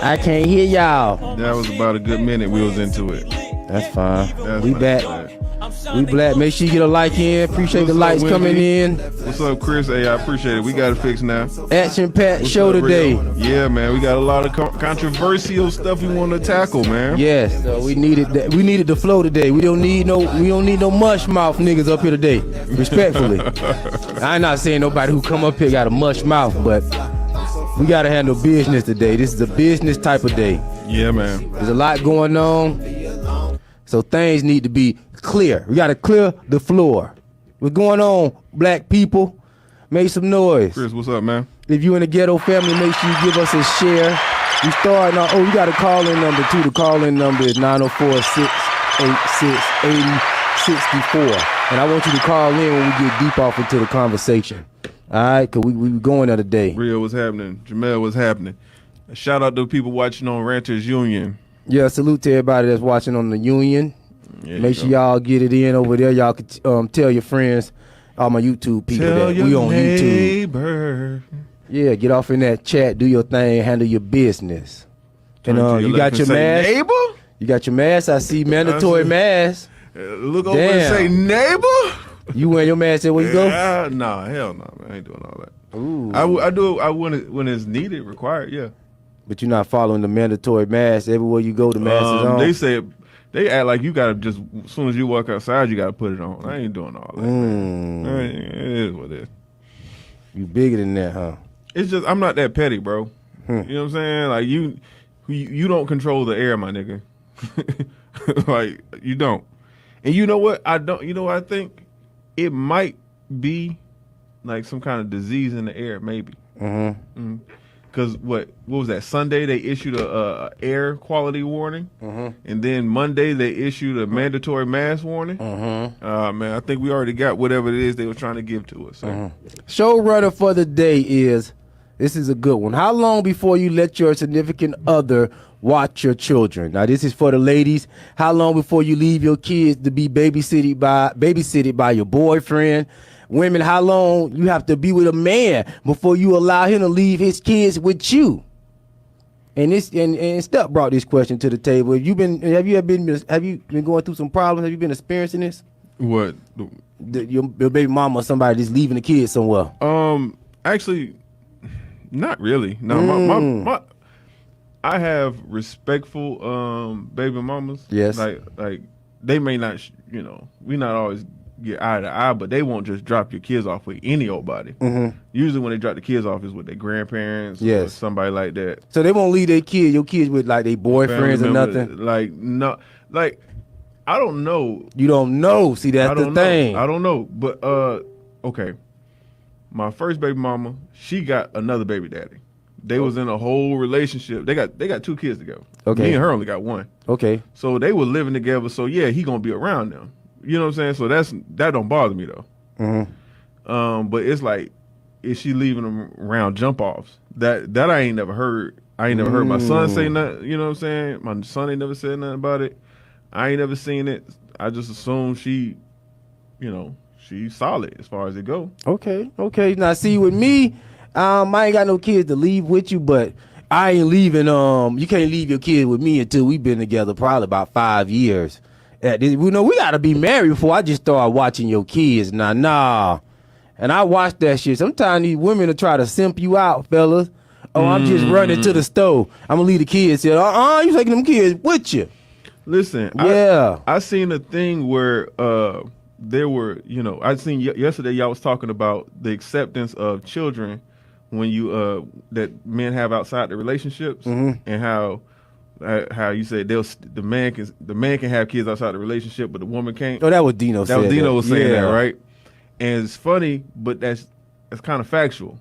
I can't hear y'all. That was about a good minute we was into it. That's fine. That's We back. We black. Make sure you get a like in. Appreciate the likes coming in. What's up, Chris? Hey, I appreciate it. We got it fixed now. Action Pat show up, today. Rio? Yeah, man. We got a lot of controversial stuff we want to tackle, man. Yes, so we needed that. We needed the flow today. We don't need no mush mouth niggas up here today. Respectfully. I'm not saying nobody who come up here got a mush mouth, but we gotta handle business today. This is a business type of day. Yeah, man. There's a lot going on, so things need to be clear. We gotta clear the floor. What's going on, black people? Make some noise. Chris, what's up, man? If you in the ghetto family, make sure you give us a share. We starting on. Oh, you got a call-in number too. The call-in number is 904-686-8064. And I want you to call in when we get deep off into the conversation. All right, because we going there today. Rio, what's happening? Jamel, what's happening? A shout out to people watching on Ranters Union. Yeah, salute to everybody that's watching on the Union. Yeah, make sure y'all get it in over there. Y'all can tell your friends, all my YouTube people, tell that your we on neighbor. YouTube. Yeah, get off in that chat, do your thing, handle your business. And you got your mask. Neighbor? You got your mask. I see mandatory mask. Look over and say neighbor. You wearing your mask everywhere you go? Nah, hell no, man. I ain't doing all that. Ooh. I do it when it's needed, required, yeah. But you're not following the mandatory mask everywhere you go. The mask is on. They act like you gotta just as soon as you walk outside, you gotta put it on. I ain't doing all that. It is what it is. You bigger than that, huh? It's just I'm not that petty, bro. You know what I'm saying? Like you don't control the air, my nigga. Like you don't. And you know what? I don't. You know what I think? It might be like some kind of disease in the air, maybe. Because what was that? Sunday they issued a air quality warning, and then Monday they issued a mandatory mask warning. Man, I think we already got whatever it is they were trying to give to us. So. Showrunner for the day is, this is a good one. How long before you let your significant other watch your children? Now this is for the ladies. How long before you leave your kids to be babysitted by your boyfriend? Women, how long you have to be with a man before you allow him to leave his kids with you? And Steph brought this question to the table. Have you been going through some problems? Have you been experiencing this? What? Your baby mama or somebody just leaving the kids somewhere? Actually, not really. No, my I have respectful baby mamas. Yes. Like they may not, we not always get eye to eye, but they won't just drop your kids off with any old body. Usually when they drop the kids off is with their grandparents or somebody like that. So they won't leave your kids with like their boyfriends or nothing? Like, no, like, I don't know. You don't know. See, that's the thing. I don't know. But, okay. My first baby mama, she got another baby daddy. They was in a whole relationship. They got 2 kids together. Okay. Me and her only got 1. Okay. So they were living together. So yeah, he gonna be around them. You know what I'm saying? So that don't bother me though. But it's like, is she leaving them around jump offs? That I ain't never heard. I ain't never heard my son say nothing. You know what I'm saying? My son ain't never said nothing about it. I ain't never seen it. I just assume she, she's solid as far as it go. Okay. Now see, with me, I ain't got no kids to leave with you, but I ain't leaving. You can't leave your kid with me until we've been together probably about 5 years. We gotta be married before I just start watching your kids. Nah. And I watch that shit. Sometimes these women will try to simp you out, fellas. Oh, I'm just running to the store. I'm gonna leave the kids here. You taking them kids with you? Listen, yeah. I seen a thing where there were, I seen yesterday y'all was talking about the acceptance of children when you that men have outside the relationships, and how you said the man can have kids outside the relationship, but the woman can't. Oh, that was Dino. That was Dino was saying that, right? And it's funny, but that's kind of factual.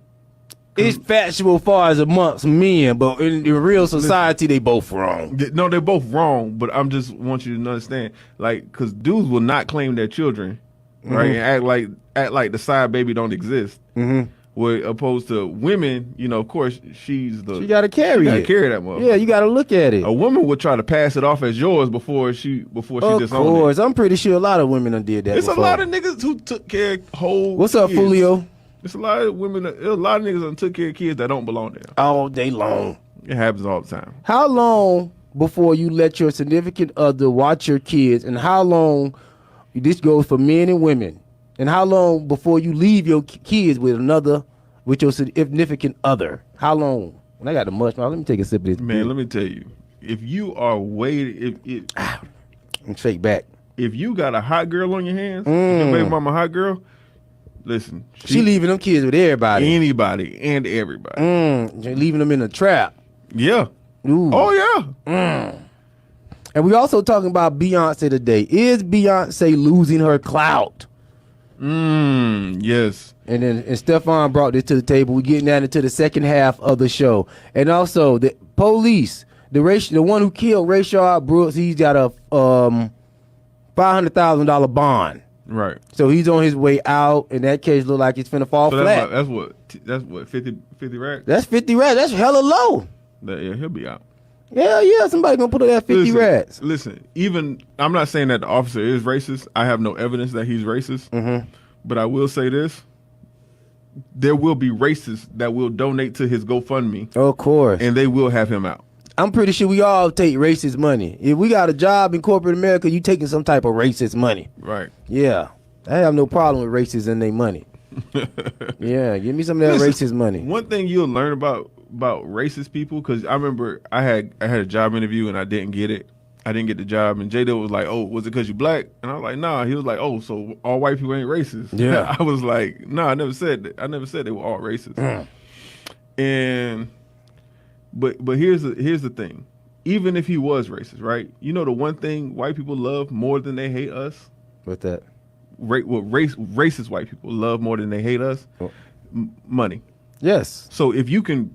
It's factual as far as amongst men, but in real society, they both wrong. No, they're both wrong, but I'm just want you to understand, like, because dudes will not claim their children, right, and act like the side baby don't exist. Where opposed to women, of course, she gotta carry it. Carry that motherfucker. Yeah, you gotta look at it. A woman would try to pass it off as yours before she disowned it. Of course, I'm pretty sure a lot of women done did that. It's before. A lot of niggas who took care of whole. What's up, Fulio? It's a lot of women. A lot of niggas done took care of kids that don't belong there all day long. It happens all the time. How long before you let your significant other watch your kids, and how long, this goes for men and women, and how long before you leave your kids with your significant other? How long? And I got the much. Let me take a sip of this. Man, let me tell you. If you are waiting, and shake back. If you got a hot girl on your hands, your baby mama hot girl, listen. She leaving them kids with everybody. Anybody and everybody. Leaving them in a trap. Yeah. Ooh. Oh, yeah. And we also talking about Beyonce today. Is Beyonce losing her clout? Yes. And Stephon brought this to the table. We're getting that into the second half of the show. And also the police, the one who killed Rayshad Brooks, he's got a $500,000 bond. Right. So he's on his way out, and that case look like it's finna fall flat. That's what 50 racks? That's 50 racks. That's hella low. Yeah, he'll be out. Yeah, somebody gonna put up that 50 racks. Listen, even I'm not saying that the officer is racist. I have no evidence that he's racist. But I will say this: there will be racists that will donate to his GoFundMe. Of course, and they will have him out. I'm pretty sure we all take racist money. If we got a job in corporate America, you taking some type of racist money. Right. Yeah, I have no problem with racists and their money. Yeah, give me some of that racist money. One thing you'll learn about racist people, because I remember I had a job interview and I didn't get it. I didn't get the job, and J.Doug was like, "Oh, was it because you black?" And I was like, "Nah." He was like, "Oh, so all white people ain't racist?" Yeah. I was like, "No, I never said that. I never said they were all racist." And but here's the thing. Even if he was racist, right? You know the one thing white people love more than they hate us? What's that? Racist white people love more than they hate us? Money. Yes. So if you can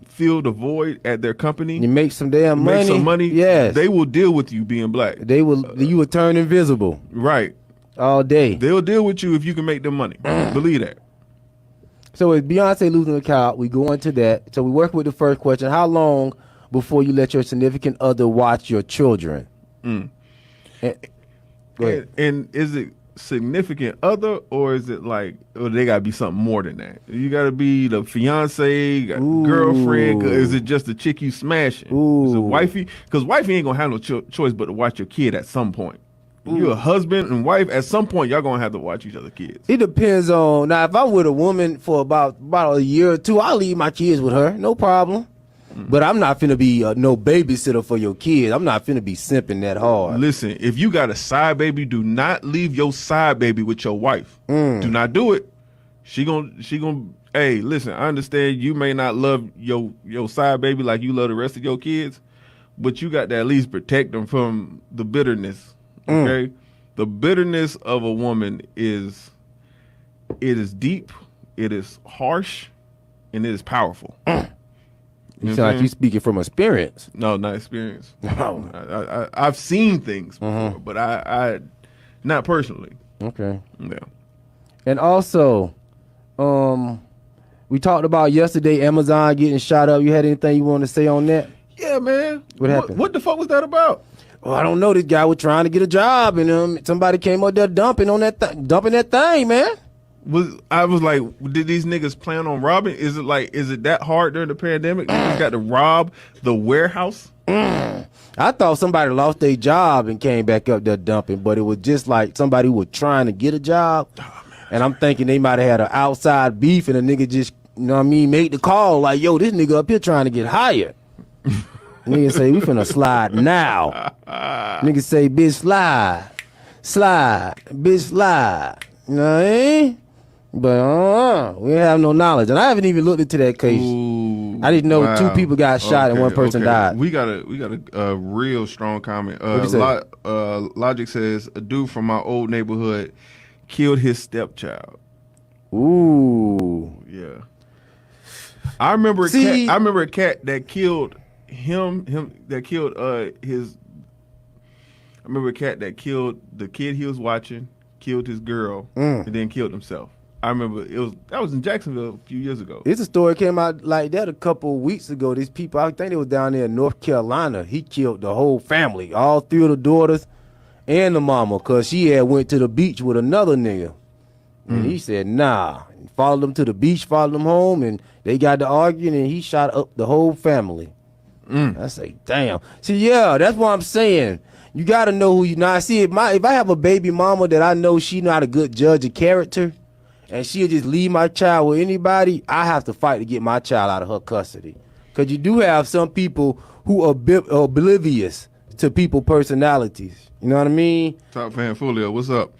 fill the void at their company, you make some damn money. Make some money. Yes. They will deal with you being black. You will turn invisible. Right. All day. They'll deal with you if you can make them money. Believe that. So is Beyonce losing the clout? We go into that. So we work with the first question. How long before you let your significant other watch your children? And is it significant other, or is it like, or they gotta be something more than that? You gotta be the fiance, girlfriend. Is it just the chick you smashing? Is it wifey? Because wifey ain't gonna have no choice but to watch your kid at some point. You're a husband and wife. At some point, y'all gonna have to watch each other's kids. It depends on, now if I'm with a woman for about a year or two, I'll leave my kids with her, no problem. But I'm not finna be no babysitter for your kids. I'm not finna be simping that hard. Listen, if you got a side baby, do not leave your side baby with your wife. Do not do it. She gonna. Hey, listen, I understand you may not love your side baby like you love the rest of your kids, but you got to at least protect them from the bitterness. Okay, the bitterness of a woman is deep, it is harsh, and it is powerful. You sound like you speaking from experience. No, not experience. I've seen things before, but I not personally. Okay. Yeah. And also, we talked about yesterday Amazon getting shot up. You had anything you want to say on that? Yeah, man. What happened? What the fuck was that about? Well, I don't know. This guy was trying to get a job, and somebody came up there dumping that thing, man. I was like, did these niggas plan on robbing? Is it that hard during the pandemic? Niggas got to rob the warehouse? I thought somebody lost their job and came back up there dumping, but it was just like somebody was trying to get a job. And I'm thinking they might have had an outside beef, and a nigga just, made the call like, yo, this nigga up here trying to get hired. Nigga say, we finna slide now. Nigga say, bitch, slide, bitch, slide. You know what I mean? But we have no knowledge, and I haven't even looked into that case. Ooh, I didn't know 2 people got shot and 1 person died. We got a real strong comment. What'd you say? Logic says a dude from my old neighborhood killed his stepchild. Ooh, yeah. I remember a cat that killed that killed his. I remember a cat that killed the kid he was watching, killed his girl, and then killed himself. I remember that was in Jacksonville a few years ago. It's a story came out like that a couple of weeks ago. These people, I think they was down there in North Carolina. He killed the whole family, all 3 of the daughters and the mama, because she had went to the beach with another nigga. And he said, nah. He followed them to the beach, followed them home, and they got to arguing, and he shot up the whole family. I say, damn. See, yeah, that's what I'm saying. You got to know who you. Now, I see if I have a baby mama that I know she not a good judge of character, and she'll just leave my child with anybody, I have to fight to get my child out of her custody. Because you do have some people who are oblivious to people personalities. You know what I mean? Top fan Folio, what's up?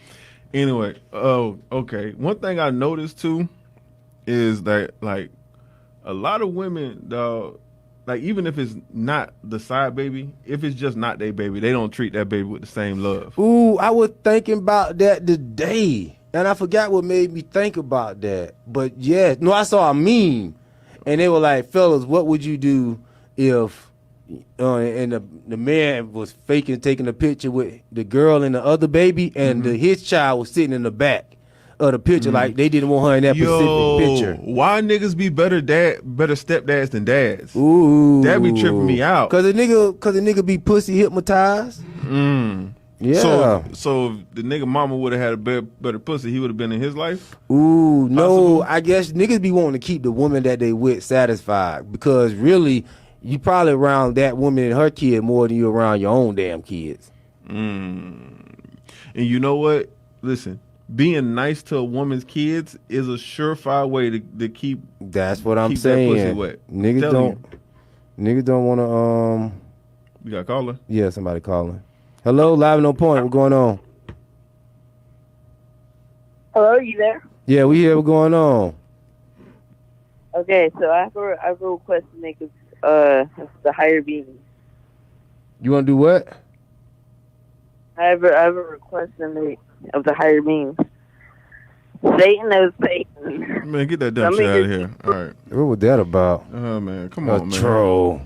Anyway, okay. One thing I noticed too is that like a lot of women, dog, like even if it's not the side baby, if it's just not their baby, they don't treat that baby with the same love. Ooh, I was thinking about that today, and I forgot what made me think about that. But yeah, no, I saw a meme, and they were like, fellas, what would you do if and the man was faking taking a picture with the girl and the other baby, and his child was sitting in the back of the picture, like they didn't want her in that specific picture. Why niggas be better stepdads than dads? Ooh, that be tripping me out. Cause the nigga be pussy hypnotized. Yeah. So if the nigga mama would have had a better pussy, he would have been in his life. Ooh, no. Possible? I guess niggas be wanting to keep the woman that they with satisfied, because really, you probably around that woman and her kid more than you around your own damn kids. And you know what? Listen, being nice to a woman's kids is a surefire way to keep. That's what I'm keep saying. That pussy wet. Niggas don't want to. You got a caller? Yeah, somebody calling. Hello, live and on point. What's going on? Hello, you there? Yeah, we here. What's going on? Okay, so I have a request to make of the higher beings. You want to do what? I have a request to make of the higher beings. Satan is Satan. Man, get that dumb shit out of here. All right. What was that about? Oh man, come on, man. Troll.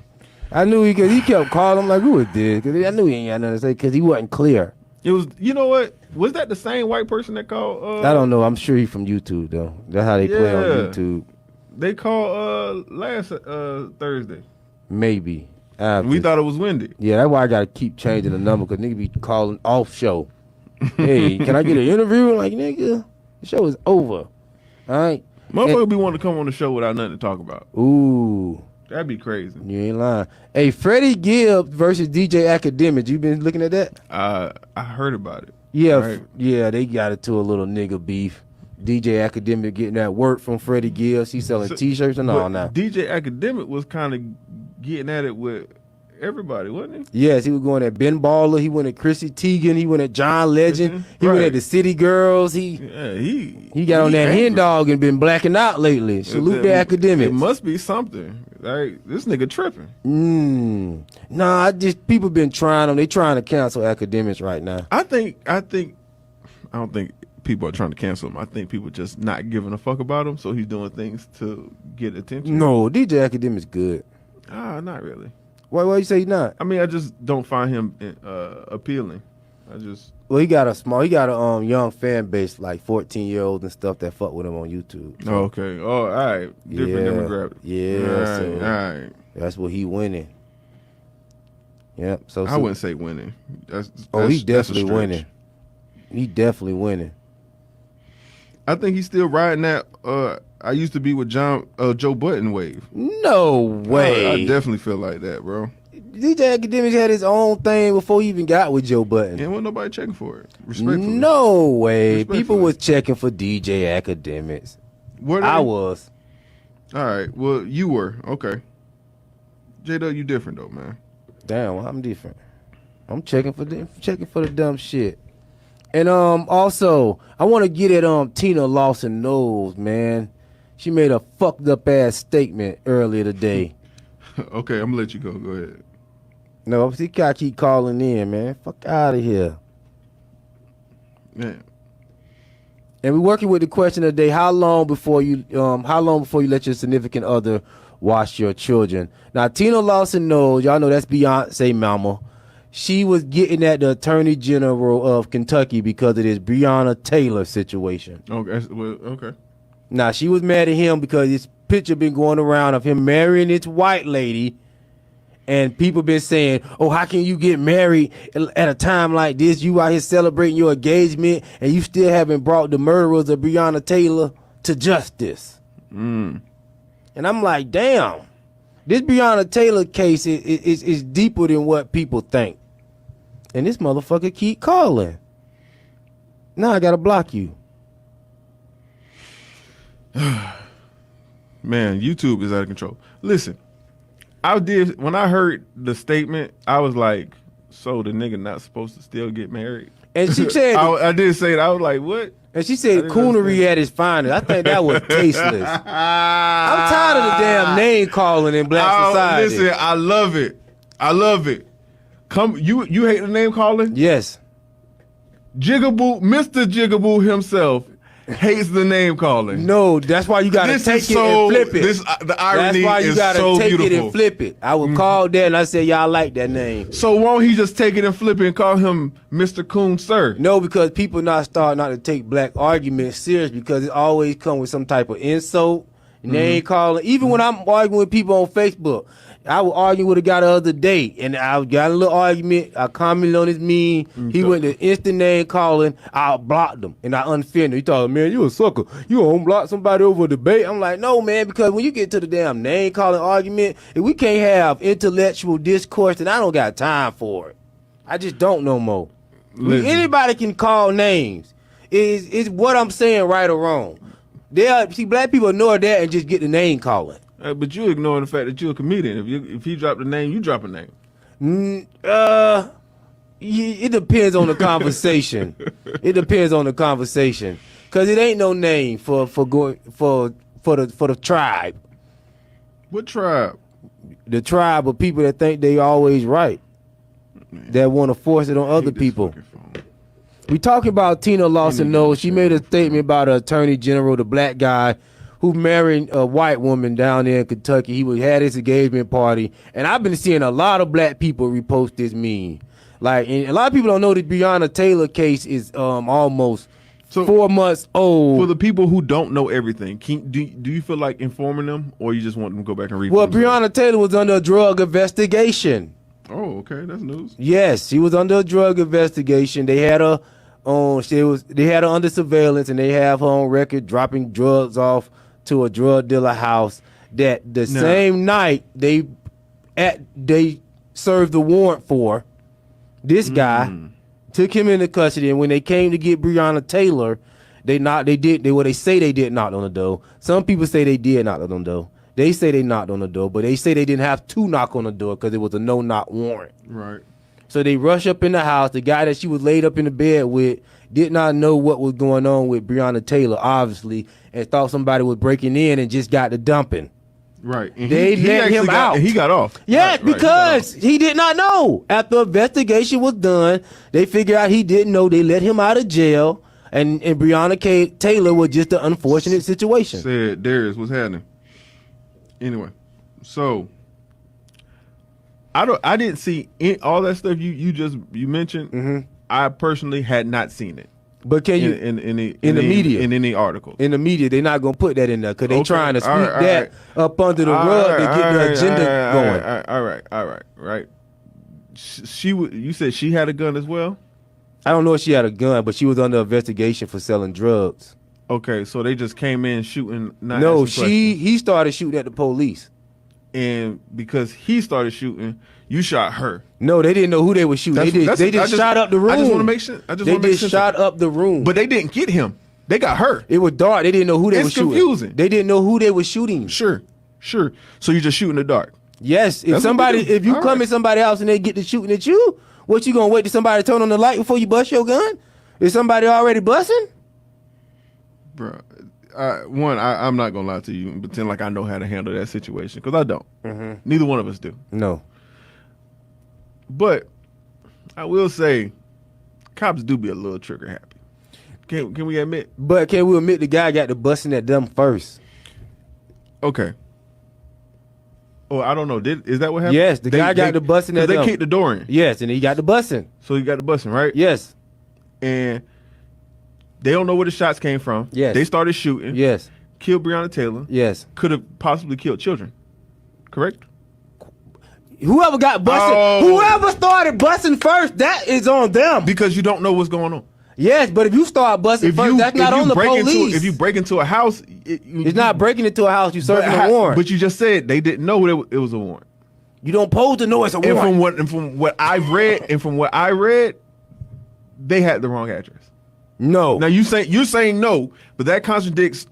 I knew he kept calling him like, who is this? Because I knew he ain't got nothing to say because he wasn't clear. It was, you know what? Was that the same white person that called? I don't know. I'm sure he's from YouTube though. That's how they play on YouTube. They called last Thursday. Maybe. We thought it was Wendy. Yeah, that's why I gotta keep changing the number, because nigga be calling off show. Hey, can I get an interview? Like, nigga, the show is over. All right. Motherfucker be wanting to come on the show without nothing to talk about. Ooh. That'd be crazy. You ain't lying. Hey, Freddie Gil versus DJ Akademiks. You been looking at that? I heard about it. Yeah, right. Yeah, they got it to a little nigga beef. DJ Akademiks getting that work from Freddie Gil. She selling t-shirts and all now. DJ Akademiks was kind of getting at it with everybody, wasn't he? Yes, he was going at Ben Baller. He went at Chrissy Teigen. He went at John Legend. He went at the City Girls. He got on that angry. hen dog and been blacking out lately. Salute the Akademiks. It must be something. Like, this nigga tripping. Nah, people been trying them. They trying to cancel Akademiks right now. I don't think people are trying to cancel him. I think people just not giving a fuck about him, so he's doing things to get attention. No, DJ Akademiks good. Not really. Why you say he's not? I mean, I just don't find him appealing. Well, he got a young fan base, like 14-year-olds and stuff that fuck with him on YouTube. So. Okay. Oh, all right. Different demographic. Yeah. All right. That's what he winning. Yep. So I wouldn't say winning. He's definitely winning. He definitely winning. I think he's still riding that. I used to be with Joe Budden wave. No way. I definitely feel like that, bro. DJ Akademiks had his own thing before he even got with Joe Budden. And wasn't nobody checking for it. Respectfully. No way. People was checking for DJ Akademiks. I was. All right. Well, you were. Okay. J.Doug, you different though, man. Damn, well, I'm different. I'm checking for the dumb shit. And also, I want to get at Tina Lawson Knowles, man. She made a fucked up ass statement earlier today. Okay, I'm gonna let you go. Go ahead. No, she gotta keep calling in, man. Fuck out of here. Man. And we're working with the question of the day: How long before you let your significant other watch your children? Now, Tina Lawson Knowles, y'all know that's Beyonce mama. She was getting at the Attorney General of Kentucky because of this Breonna Taylor situation. Okay. Well, okay. Now, she was mad at him because this picture been going around of him marrying this white lady, and people been saying, oh, how can you get married at a time like this? You out here celebrating your engagement, and you still haven't brought the murderers of Breonna Taylor to justice. And I'm like, damn. This Breonna Taylor case is deeper than what people think. And this motherfucker keep calling. Now I gotta block you. Man, YouTube is out of control. Listen, when I heard the statement, I was like, so the nigga not supposed to still get married? And she said, I did say it. I was like, what? And she said coonery at its finest. I think that was tasteless. I'm tired of the damn name calling in black society. Listen, I love it. I love it. You hate the name calling? Yes. Jigaboo, Mr. Jigaboo himself hates the name calling. No, that's why you gotta take it and flip it. The irony that's why you is gotta so take beautiful. it and flip it. I would call that and I said, y'all like that name. So won't he just take it and flip it and call him Mr. Coon Sir? No, because people start not to take black arguments serious because it always come with some type of insult, name calling. Even when I'm arguing with people on Facebook, I was arguing with a guy the other day, and I got a little argument. I commented on his meme. He went to instant name calling. I blocked him, and I unfriended him. He thought, man, you a sucker. You gonna block somebody over a debate? I'm like, no, man, because when you get to the damn name calling argument, if we can't have intellectual discourse, then I don't got time for it. I just don't no more. Anybody can call names. Is what I'm saying right or wrong? See, black people ignore that and just get the name calling. But you ignoring the fact that you're a comedian. If he dropped a name, you drop a name. It depends on the conversation. It depends on the conversation, cause it ain't no name for the tribe. What tribe? The tribe of people that think they always right, that want to force it on other people. We talking about Tina Lawson Knowles. She made a statement about her attorney general, the black guy who married a white woman down there in Kentucky. He had his engagement party, and I've been seeing a lot of black people repost this meme. Like, and a lot of people don't know the Breonna Taylor case is almost 4 months old. For the people who don't know everything, do you feel like informing them, or you just want them to go back and read? Well, Breonna Taylor was under a drug investigation. Oh, okay, that's news. Yes, she was under a drug investigation. They had her on. They had her under surveillance, and they have her on record dropping drugs off to a drug dealer house. That the same night they served the warrant for this guy, took him into custody, and when they came to get Breonna Taylor, they say they did knock on the door. Some people say they did knock on the door. They say they knocked on the door, but they say they didn't have to knock on the door because it was a no-knock warrant. Right. So they rush up in the house. The guy that she was laid up in the bed with did not know what was going on with Breonna Taylor, obviously, and thought somebody was breaking in and just got the dumping. Right. And they let him out. He got off. Yeah, right, because he did not know. After investigation was done, they figured out he didn't know. They let him out of jail, and Breonna Taylor was just an unfortunate situation. Said Darius, what's happening? Anyway, so I didn't see all that stuff you mentioned. Mm-hmm. I personally had not seen it. But can you in the media, in any articles? In the media, they're not gonna put that in there because they're trying to sweep that up under the All rug to get the agenda going. All right. You said she had a gun as well? I don't know if she had a gun, but she was under investigation for selling drugs. Okay, so they just came in shooting. No, he started shooting at the police, and because he started shooting, you shot her. No, they didn't know who they were shooting. They just shot up the room. I just want to make sure. They just shot up the room, but they didn't get him. They got her. It was dark. They didn't know who they were shooting. It's confusing. They didn't know who they were shooting. Sure. So you just shoot in the dark. Yes. If you come in somebody's house and they get to shooting at you, what you gonna wait till somebody turn on the light before you bust your gun? Is somebody already busting? Bro, I'm not gonna lie to you and pretend like I know how to handle that situation because I don't. Mm-hmm. Neither one of us do. No. But I will say, cops do be a little trigger happy. Can we admit? But can we admit the guy got the busting at them first? Okay. Oh, I don't know. Is that what happened? Yes, the guy got the busting at them. They kicked the door in. Yes, and he got the busting. So he got the busting, right? Yes. And they don't know where the shots came from. Yes. They started shooting. Yes. Killed Breonna Taylor. Yes. Could have possibly killed children. Correct? Whoever got busted, whoever started busting first, that is on them. Because you don't know what's going on. Yes, but if you start busting first, that's not on the police. If you break into a house, it's not breaking into a house. You serving a warrant. But you just said they didn't know it was a warrant. You don't pose to know it's a warrant. And from what I've read, they had the wrong address. No. Now you're saying no, but that contradicts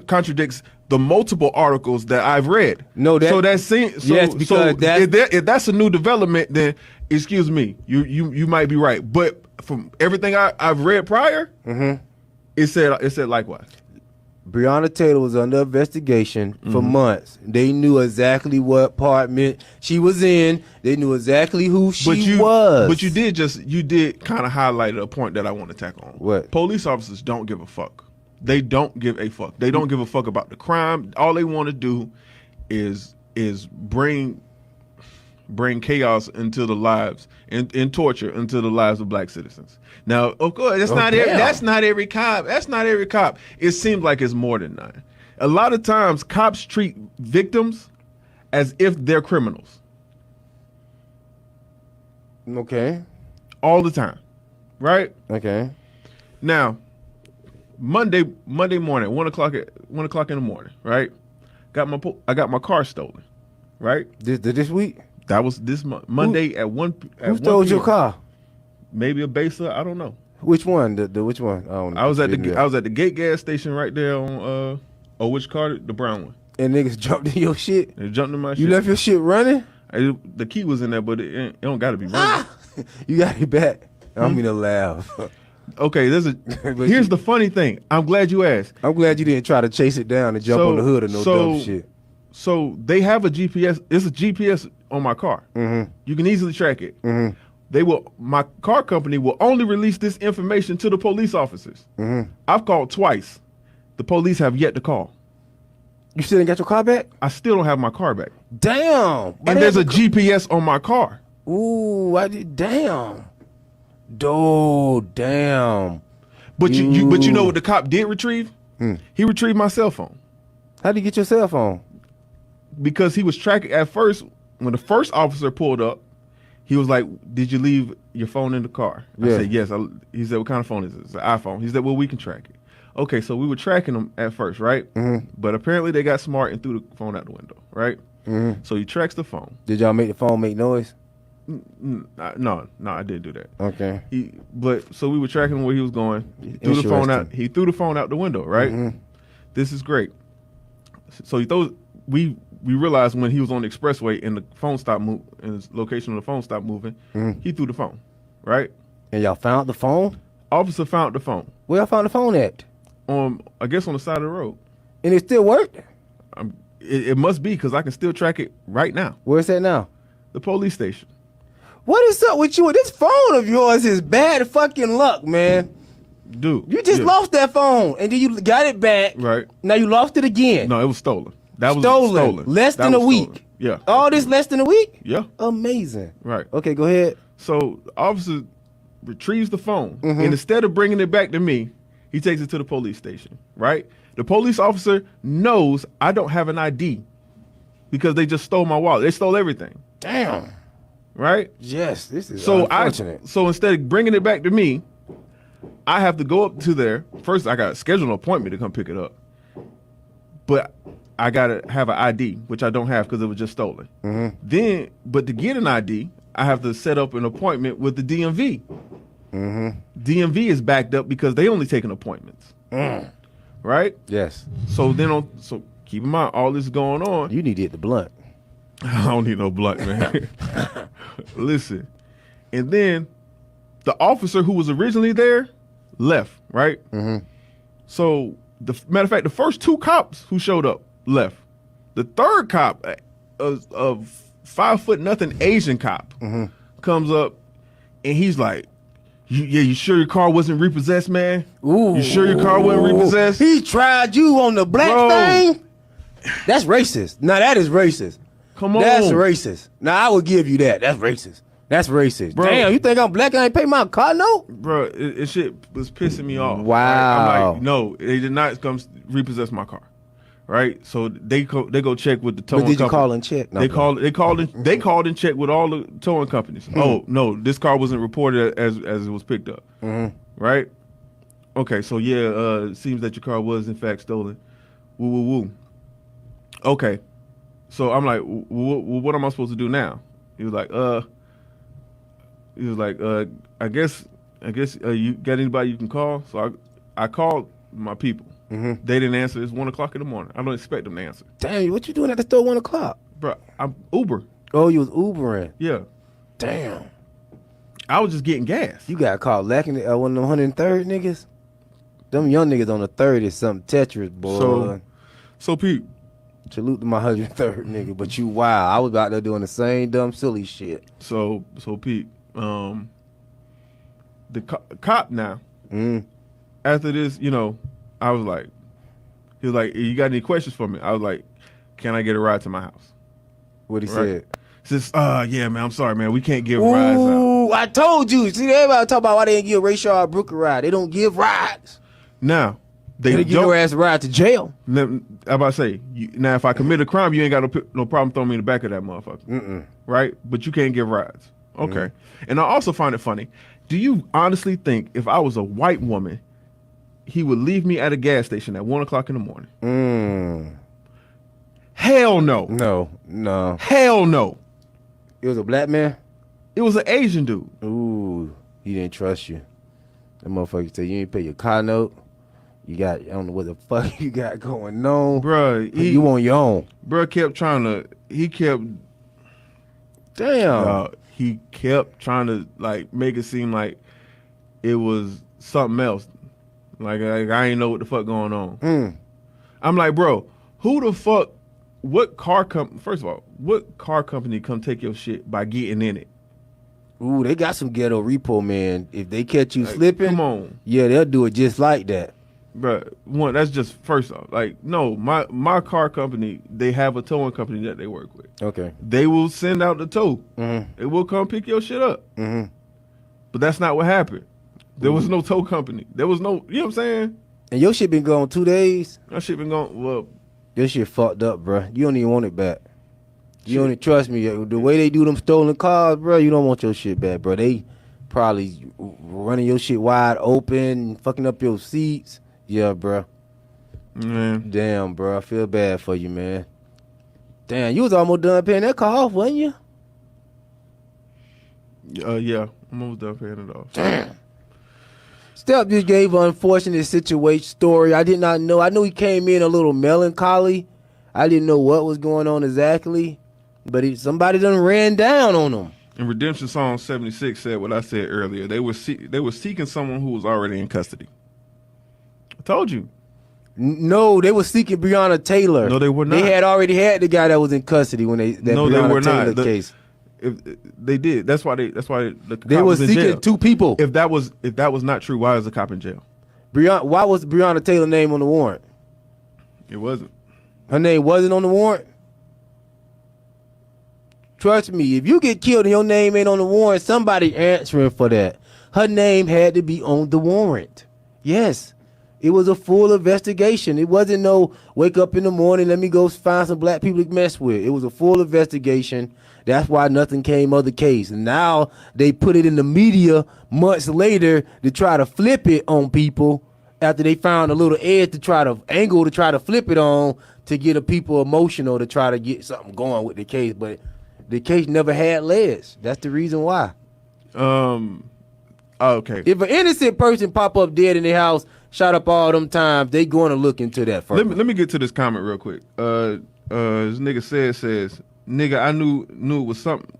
contradicts the multiple articles that I've read. No, so if that's a new development, then excuse me, you might be right. But from everything I've read prior, it said likewise. Breonna Taylor was under investigation for months. They knew exactly what apartment she was in. They knew exactly who she was. But you did kind of highlight a point that I want to tackle on. What? Police officers don't give a fuck. They don't give a fuck. They don't give a fuck about the crime. All they want to do is bring chaos into the lives and torture into the lives of black citizens. Now, of course, that's not every cop. That's not every cop. It seems like it's more than that. A lot of times, cops treat victims as if they're criminals. Okay. All the time, right? Okay. Now, Monday morning, 1 o'clock in the morning, right? I got my car stolen, right? This week? That was this Monday at 1. Who stole your car? Maybe a baser. I don't know. Which one? The which one? I was at the gate gas station right there on which car? The brown one. And niggas jumped in your shit. They jumped in my shit. You left your shit running? The key was in there, but it don't got to be running. You got it back. I don't mean to laugh. Okay, here's the funny thing. I'm glad you asked. I'm glad you didn't try to chase it down and jump on the hood or no dumb shit. So they have a GPS. It's a GPS on my car. You can easily track it. My car company will only release this information to the police officers. I've called twice. The police have yet to call. You still didn't get your car back? I still don't have my car back. Damn. And there's a GPS on my car. Ooh, damn. Damn. But you know what the cop did retrieve? He retrieved my cell phone. How did you get your cell phone? Because he was tracking at first. When the first officer pulled up, he was like, "Did you leave your phone in the car?" I said, "Yes." He said, "What kind of phone is it?" It's an iPhone. He said, "Well, we can track it." Okay, so we were tracking them at first, right? But apparently they got smart and threw the phone out the window, right? So he tracks the phone. Did y'all make the phone make noise? No, I didn't do that. Okay. So we were tracking where he was going. He threw the phone out. He threw the phone out the window, right? This is great. So we realized when he was on the expressway and the phone stopped moving, and his location on the phone stopped moving, he threw the phone, right? And y'all found the phone? Officer found the phone. Where y'all found the phone at? I guess on the side of the road. And it still worked? It must be, because I can still track it right now. Where's that now? The police station. What is up with you? This phone of yours is bad fucking luck, man. Dude. You just lost that phone, and then you got it back. Right. Now you lost it again. No, it was stolen. That was stolen. Less than a week. Yeah. All this less than a week? Yeah. Amazing. Right. Okay, go ahead. So the officer retrieves the phone, and instead of bringing it back to me, he takes it to the police station, right? The police officer knows I don't have an ID because they just stole my wallet. They stole everything. Damn. Right? Yes, this is unfortunate. So instead of bringing it back to me, I have to go up to there. First, I got to schedule an appointment to come pick it up. But I got to have an ID, which I don't have because it was just stolen. But to get an ID, I have to set up an appointment with the DMV. DMV is backed up because they only taking appointments. Right? Yes. So so keep in mind, all this going on. You need to hit the blunt. I don't need no blunt, man. Listen. And then the officer who was originally there left, right? So, matter of fact, the first two cops who showed up left. The third cop, a 5'0" Asian cop, comes up and he's like, you sure your car wasn't repossessed, man? Ooh. You sure your car wasn't repossessed? He tried you on the black thing? That's racist. Now that is racist. Come on. That's racist. Now I will give you that. That's racist. That's racist. Bro. Damn, you think I'm black and I ain't pay my car note? Bro, it shit was pissing me off. Wow. Right? I'm like, no, they did not come repossess my car. right? So they go check with the towing But did you company. call and check? No, They called and checked with all the towing companies. Oh no, this car wasn't reported as it was picked up. Right? Okay, so yeah, it seems that your car was in fact stolen. Woo woo woo. Okay, so I'm like, what am I supposed to do now? He was like, I guess you got anybody you can call? So I called my people. They didn't answer. It's 1 o'clock in the morning. I don't expect them to answer. Damn, what you doing at the store 1 o'clock? Bro, I'm Uber. Oh, you was Ubering. Yeah. Damn. I was just getting gas. You got caught lacking one of them 103rd niggas? Them young niggas on the 3rd is something Tetris, boy. So Pete. Salute to my 103rd nigga, but you wild. I was out there doing the same dumb silly shit. So Pete, the cop now, after this, I was like, he was like, you got any questions for me? I was like, can I get a ride to my house? What he said? He says, yeah, man, I'm sorry, man. We can't give rides out. Ooh, I told you. See, everybody talk about why they didn't give Rayshad Brooks a ride. They don't give rides. Now, They give your ass a ride to jail. I'm about to say, now if I commit a crime, you ain't got no problem throwing me in the back of that motherfucker. Right? But you can't give rides. Okay. And I also find it funny. Do you honestly think if I was a white woman, he would leave me at a gas station at 1 o'clock in the morning? Hell no. No. Hell no. It was a black man? It was an Asian dude. Ooh, he didn't trust you. That motherfucker said you ain't pay your car note. I don't know what the fuck you got going on. Bruh, you on your own. Bruh kept trying to, he kept trying to like make it seem like it was something else. Like I ain't know what the fuck going on. I'm like, bro, who the fuck, first of all, what car company come take your shit by getting in it? Ooh, they got some ghetto repo, man. If they catch you slipping, come on. Yeah, they'll do it just like that. Bruh, one, that's just first off. Like, no, my car company, they have a towing company that they work with. Okay. They will send out the tow. They will come pick your shit up. But that's not what happened. There was no tow company. There was no, you know what I'm saying? And your shit been gone 2 days? That shit been gone, well. Your shit fucked up, bruh. You don't even want it back. You don't trust me. The way they do them stolen cars, bruh, you don't want your shit back, bruh. They probably running your shit wide open, fucking up your seats. Yeah, bruh. Damn, bruh. I feel bad for you, man. Damn, you was almost done paying that car off, wasn't you? Yeah. I'm almost done paying it off. Damn. Step just gave an unfortunate story. I did not know. I knew he came in a little melancholy. I didn't know what was going on exactly. But somebody done ran down on him. And Redemption Song 76 said what I said earlier. They were seeking someone who was already in custody. I told you. No, they were seeking Breonna Taylor. No, they were not. They had already had the guy that was in custody when they Breonna Taylor case. If they did, that's why the cop they were was in seeking jail. 2 people. If that was not true, why is the cop in jail? Why was Breonna Taylor's name on the warrant? It wasn't. Her name wasn't on the warrant? Trust me, if you get killed and your name ain't on the warrant, somebody answering for that. Her name had to be on the warrant. Yes. It was a full investigation. It wasn't no wake up in the morning, let me go find some black people to mess with. It was a full investigation. That's why nothing came of the case. And now they put it in the media months later to try to flip it on people after they found a little edge to try to flip it on to get the people emotional to try to get something going with the case. But the case never had legs. That's the reason why. Okay. If an innocent person pop up dead in their house, shot up all them times, they going to look into that first. Let me get to this comment real quick. This nigga says, nigga, I knew it was something.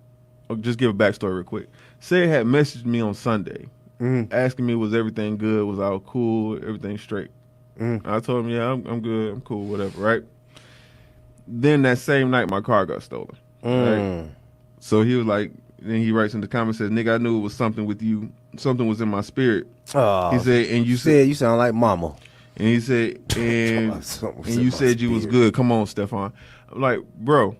I'll just give a backstory real quick. Said had messaged me on Sunday, asking me was everything good, was all cool, everything straight. I told him, yeah, I'm good, I'm cool, whatever, right? Then that same night, my car got stolen. Right? So he was like, then he writes in the comments, says, nigga, I knew it was something with you. Something was in my spirit. Oh, he said, and you said you sound like mama. And he said, and you said you was good. Come on, Stephon. I'm like, bro,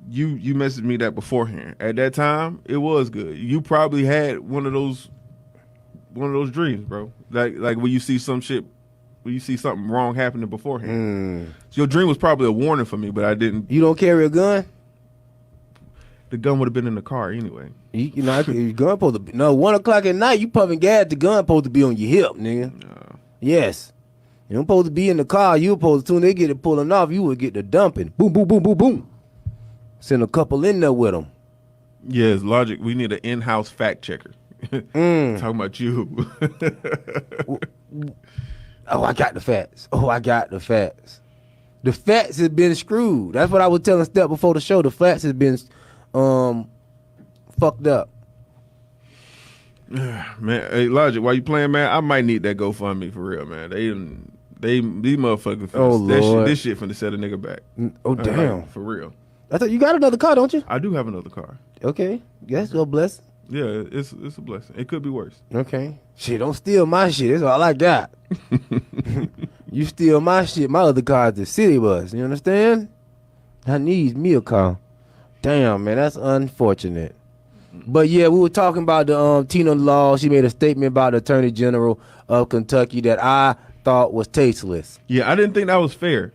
you messaged me that beforehand. At that time, it was good. You probably had one of those dreams, bro. Like when you see some shit when you see something wrong happening beforehand. So your dream was probably a warning for me, but I didn't. You don't carry a gun? The gun would have been in the car anyway. You know, your gun supposed to be, no, 1 o'clock at night, you pumping gas, the gun supposed to be on your hip, nigga. Yes. You don't supposed to be in the car. You supposed to, soon they get it pulling off, you would get the dumping. Boom, boom, boom, boom, boom. Send a couple in there with them. Yes, logic. We need an in-house fact checker. Talking about you. Oh, I got the facts. The facts has been screwed. That's what I was telling Steph before the show. The facts has been fucked up. Man, hey, Logic, while you playing, man, I might need that GoFundMe for real, man. These motherfuckers, this shit finna set a nigga back. Oh, damn. For real. I thought you got another car, don't you? I do have another car. Okay. That's a blessing. Yeah, it's a blessing. It could be worse. Okay. Shit, don't steal my shit. That's all I got. You steal my shit, my other car is the city bus. You understand? I need me a car. Damn, man, that's unfortunate. But yeah, we were talking about the Tina Law. She made a statement about the Attorney General of Kentucky that I thought was tasteless. Yeah, I didn't think that was fair.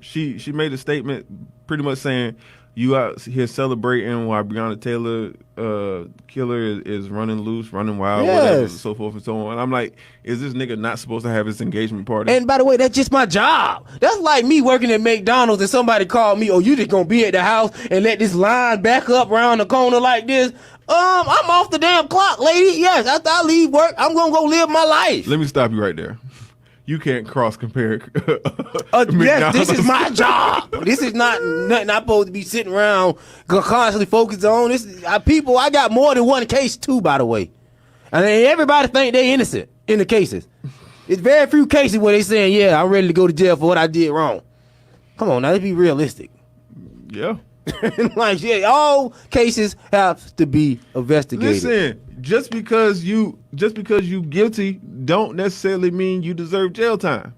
She made a statement pretty much saying you out here celebrating while Breonna Taylor killer is running loose, running wild, whatever, so forth and so on. And I'm like, is this nigga not supposed to have his engagement party? And by the way, that's just my job. That's like me working at McDonald's and somebody called me, oh, you just gonna be at the house and let this line back up around the corner like this? I'm off the damn clock, lady. Yes, after I leave work, I'm gonna go live my life. Let me stop you right there. You can't cross compare. Yes, this is my job. This is not nothing I'm supposed to be sitting around constantly focused on. This is, people. I got more than one case too, by the way, and everybody think they innocent in the cases. It's very few cases where they saying, "Yeah, I'm ready to go to jail for what I did wrong." Come on, now let's be realistic. Yeah. Like, yeah, all cases have to be investigated. Listen, just because you guilty don't necessarily mean you deserve jail time.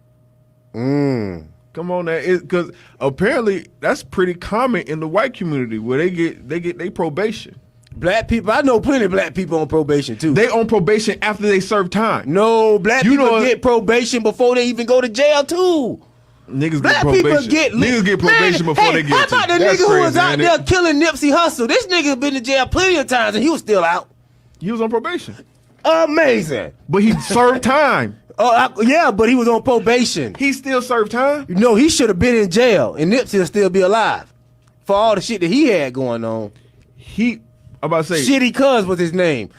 Come on, now, because apparently that's pretty common in the white community where they get their probation. Black people, I know plenty of black people on probation too. They on probation after they serve time. No, black people get probation before they even go to jail too. Niggas get probation. Niggas get probation before they get. How about the nigga who was out there killing Nipsey Hussle? This nigga been to jail plenty of times and he was still out. He was on probation. Amazing. But he served time. Yeah, but he was on probation. He still served time? No, he should have been in jail and Nipsey will still be alive for all the shit that he had going on. I'm about to say Shitty Cuz was his name.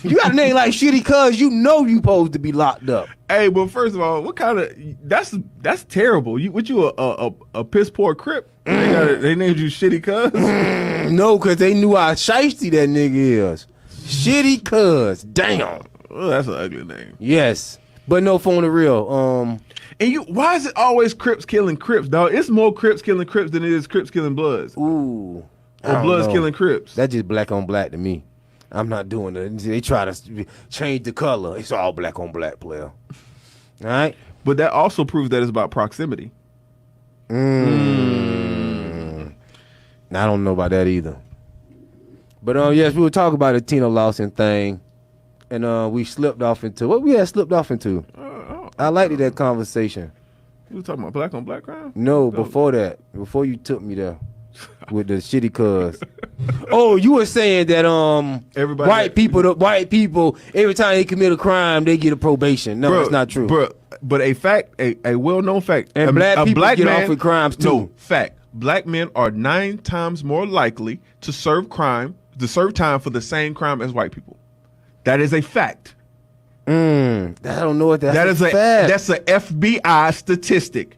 You got a name like Shitty Cuz, you know you supposed to be locked up. Hey, but first of all, what kind of that's terrible. You a piss poor Crip? They named you Shitty Cuz? No, cause they knew how shiesty that nigga is. Shitty Cuz, damn. Oh, that's an ugly name. Yes, but no, phone the real. And why is it always Crips killing Crips, dog? It's more Crips killing Crips than it is Crips killing Bloods. Ooh. Or Bloods killing Crips. That's just black on black to me. I'm not doing it. They try to change the color. It's all black on black, player. All right? But that also proves that it's about proximity. I don't know about that either. But yes, we were talking about the Tina Lawson thing. And we slipped off into what we had slipped off into. I liked that conversation. You were talking about black on black crime? No, before that. Before you took me there. With the Shitty Cuz. Oh, you were saying that white people every time they commit a crime they get a probation. No, it's not true. But a well-known fact. And black people get off with crimes too. No, fact. Black men are 9 times more likely to serve time for the same crime as white people. That is a fact. I don't know what that is. Fact. That's a FBI statistic.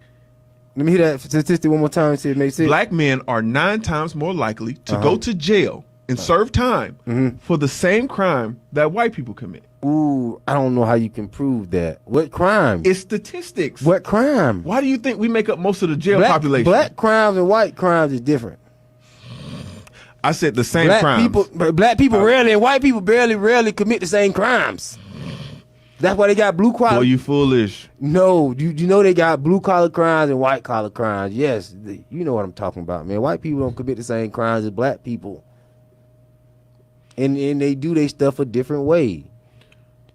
Let me hear that statistic one more time and see if it makes sense. Black men are 9 times more likely to go to jail and serve time for the same crime that white people commit. Ooh, I don't know how you can prove that. What crime? It's statistics. What crime? Why do you think we make up most of the jail population? Black crimes and white crimes is different. I said the same crimes. Black people rarely and white people rarely commit the same crimes. That's why they got blue collar. Boy, you foolish. No, you know they got blue collar crimes and white collar crimes. Yes, you know what I'm talking about, man. White people don't commit the same crimes as black people, and they do their stuff a different way.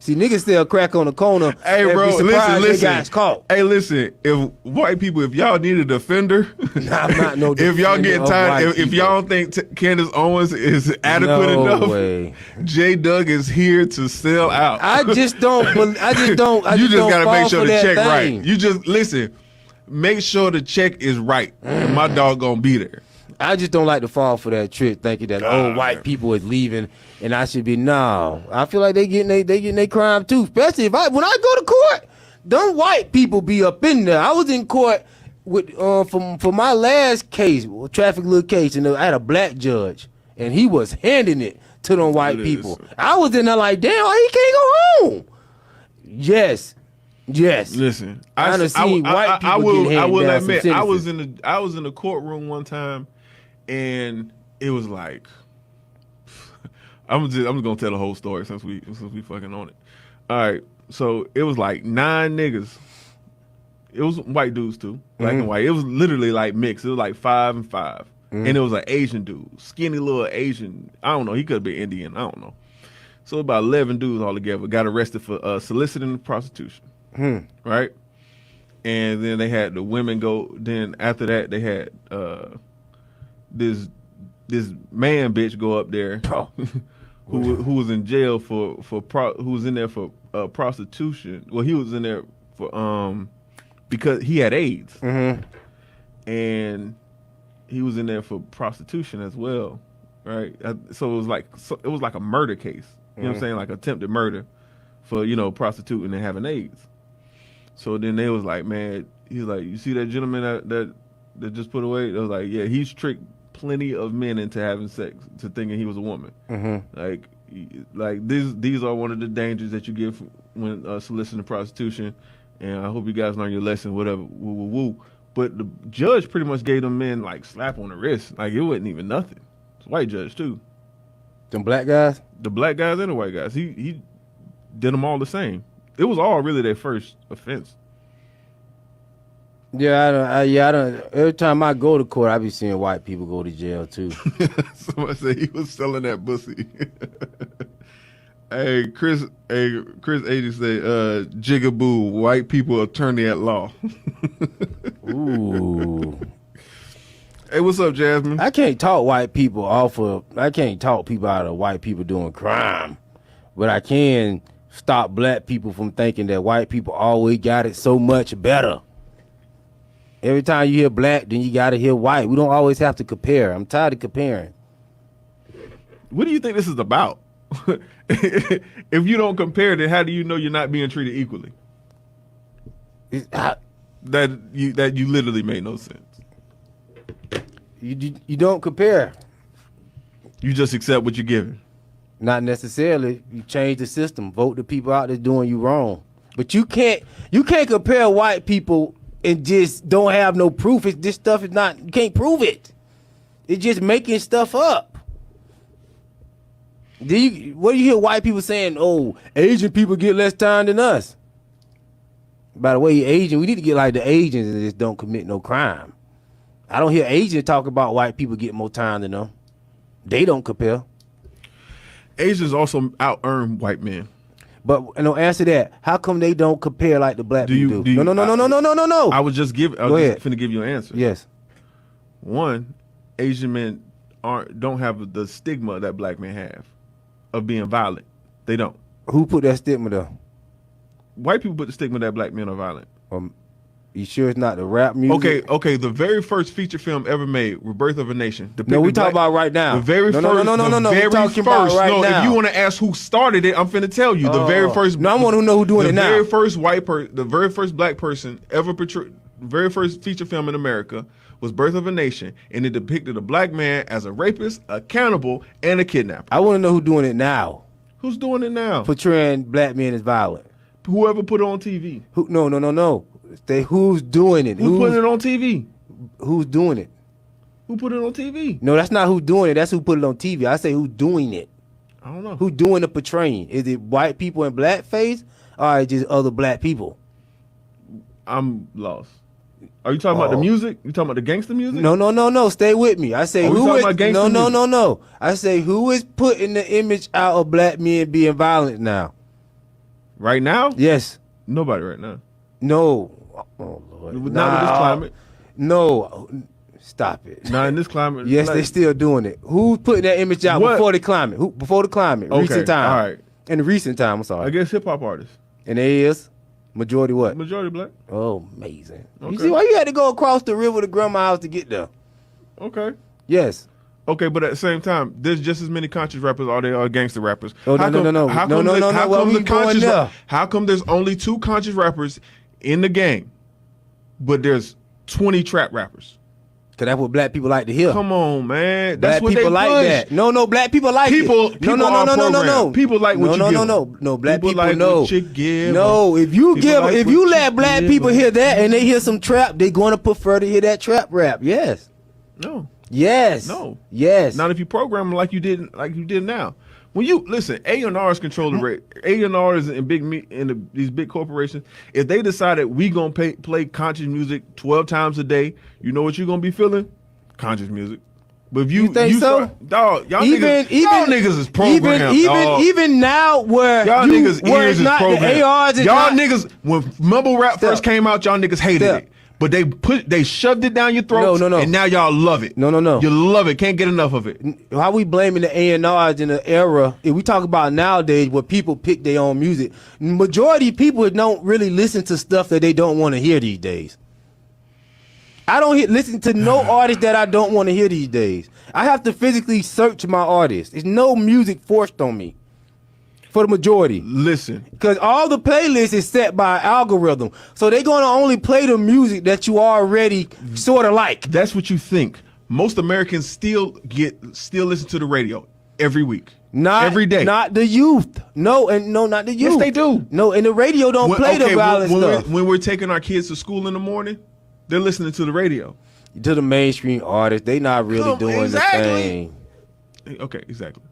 See, niggas sell crack on the corner. Hey, and bro, be surprised they listen. got caught. Hey, listen. If white people, if y'all need a defender, I'm not no if y'all defender get of tired, white if y'all don't think Candace Owens is adequate enough, way. J.Doug is here to sell out. I just don't. You just gotta make sure the check thing. right. You just listen. Make sure the check is right, and my dog gonna be there. I just don't like to fall for that trick, thinking that white people is leaving and I should be. No, I feel like they getting their crime too. Especially when I go to court, them white people be up in there. I was in court with for my last case, traffic little case, and I had a black judge, and he was handing it to them white people. I was in there like, damn, he can't go home. Yes. Listen, I will admit, I was in the courtroom one time, and it was like, I'm just gonna tell the whole story since we fucking on it. All right, so it was like 9 niggas. It was white dudes too, black and white. It was literally like mixed. It was like 5 and 5, and it was an Asian dude, skinny little Asian. I don't know. He could have been Indian. I don't know. So about 11 dudes all together got arrested for soliciting prostitution. Right, and then they had the women go. Then after that, they had this man bitch go up there who was in jail who was in there for prostitution. Well, he was in there for because he had AIDS, and he was in there for prostitution as well, right? So it was like a murder case. You know what I'm saying, like attempted murder for prostituting and having AIDS. So then they was like, man, he's like, you see that gentleman that just put away? They was like, yeah, he's tricked plenty of men into having sex, to thinking he was a woman. Like these are one of the dangers that you get when soliciting prostitution. And I hope you guys learn your lesson, whatever, woo, woo, woo. But the judge pretty much gave them men like slap on the wrist. Like it wasn't even nothing. It's a white judge too. Them black guys? The black guys and the white guys. He did them all the same. It was all really their first offense. Yeah, I don't. Every time I go to court, I be seeing white people go to jail too. Somebody said he was selling that pussy. Hey, Chris 80 say, jigaboo, white people attorney at law. Ooh. Hey, what's up, Jasmine? I can't talk white people I can't talk people out of white people doing crime, but I can stop black people from thinking that white people always got it so much better. Every time you hear black, then you got to hear white. We don't always have to compare. I'm tired of comparing. What do you think this is about? If you don't compare, then how do you know you're not being treated equally? That you literally made no sense. You don't compare. You just accept what you're given. Not necessarily. You change the system. Vote the people out that's doing you wrong. But you can't compare white people and just don't have no proof. This stuff is not. You can't prove it. It's just making stuff up. What do you hear white people saying? Oh, Asian people get less time than us. By the way, Asian, we need to get like the Asians and just don't commit no crime. I don't hear Asians talk about white people getting more time than them. They don't compare. Asians also out-earn white men. But answer that. How come they don't compare like the black people do? No. I was just finna give you an answer. Yes. One, Asian men don't have the stigma that black men have of being violent. They don't. Who put that stigma though? White people put the stigma that black men are violent. You sure it's not the rap music? Okay. The very first feature film ever made, Rebirth of a Nation. No, we talking about right now. The very first. No. Very talking about first. Right now. If you want to ask who started it, I'm finna tell you. The very first. No, I want to know who doing it now. The very first the very first black person ever portrayed. Very first feature film in America was Birth of a Nation, and it depicted a black man as a rapist, a cannibal, and a kidnapper. I want to know who doing it now. Who's doing it now? Portraying black men as violent. Whoever put it on TV. No. Who's doing it? Who's putting it on TV? Who's doing it? Who put it on TV? No, that's not who's doing it. That's who put it on TV. I say who's doing it. I don't know. Who's doing the portraying? Is it white people in blackface or is it just other black people? I'm lost. Are you talking about the music? You talking about the gangster music? No. Stay with me. I say who is No. I say who is putting the image out of black men being violent now? Right now? Yes. Nobody right now. No. Oh Lord. Not in this climate. No. Stop it. Not in this climate. Yes, they still doing it. Who's putting that image out before the climate? Who before the climate? Okay, Recent time. all right. In the recent time, I'm sorry. I guess hip hop artists. And there is majority what? Majority black. Oh, amazing. Okay. You see why you had to go across the river to grandma's house to get there? Okay. Yes. Okay, but at the same time, there's just as many conscious rappers as there are gangster rappers. Oh, no. How come there's only 2 conscious rappers in the game, but there's 20 trap rappers? Cause that's what black people like to hear. Come on, man. Black That's what people they like push. that. No, black people like People it. no. People like what you give. No, black people like know. what you give. No, if you let black give people them. hear that and they hear some trap, they gonna prefer to hear that trap rap. Yes. No. Yes. No. Yes. Not if you program them like you did now. When you listen, A&Rs control the rate. A&Rs and these big corporations, if they decided we gonna play conscious music 12 times a day, you know what you're gonna be feeling? Conscious music. But if you think so? Dog, y'all niggas is programmed. Even now where y'all niggas where ears it's is not programmed. the ARs, Y'all niggas when mumble rap first came out, y'all niggas hated it. But they shoved it down your throats, No. and now y'all love it. No. You love it. Can't get enough of it. How we blaming the A&Rs in the era? If we talk about nowadays where people pick their own music, majority of people don't really listen to stuff that they don't want to hear these days. I don't listen to no artist that I don't want to hear these days. I have to physically search my artist. There's no music forced on me. For the majority. Listen. Because all the playlists is set by algorithm. So they're going to only play the music that you already sort of like. That's what you think. Most Americans still listen to the radio every week. Every day. Not the youth. No, not the youth. Yes, they do. No, and the radio don't play the violent stuff. When we're taking our kids to school in the morning, they're listening to the radio. To the mainstream artists, they not really doing the thing. Okay, exactly.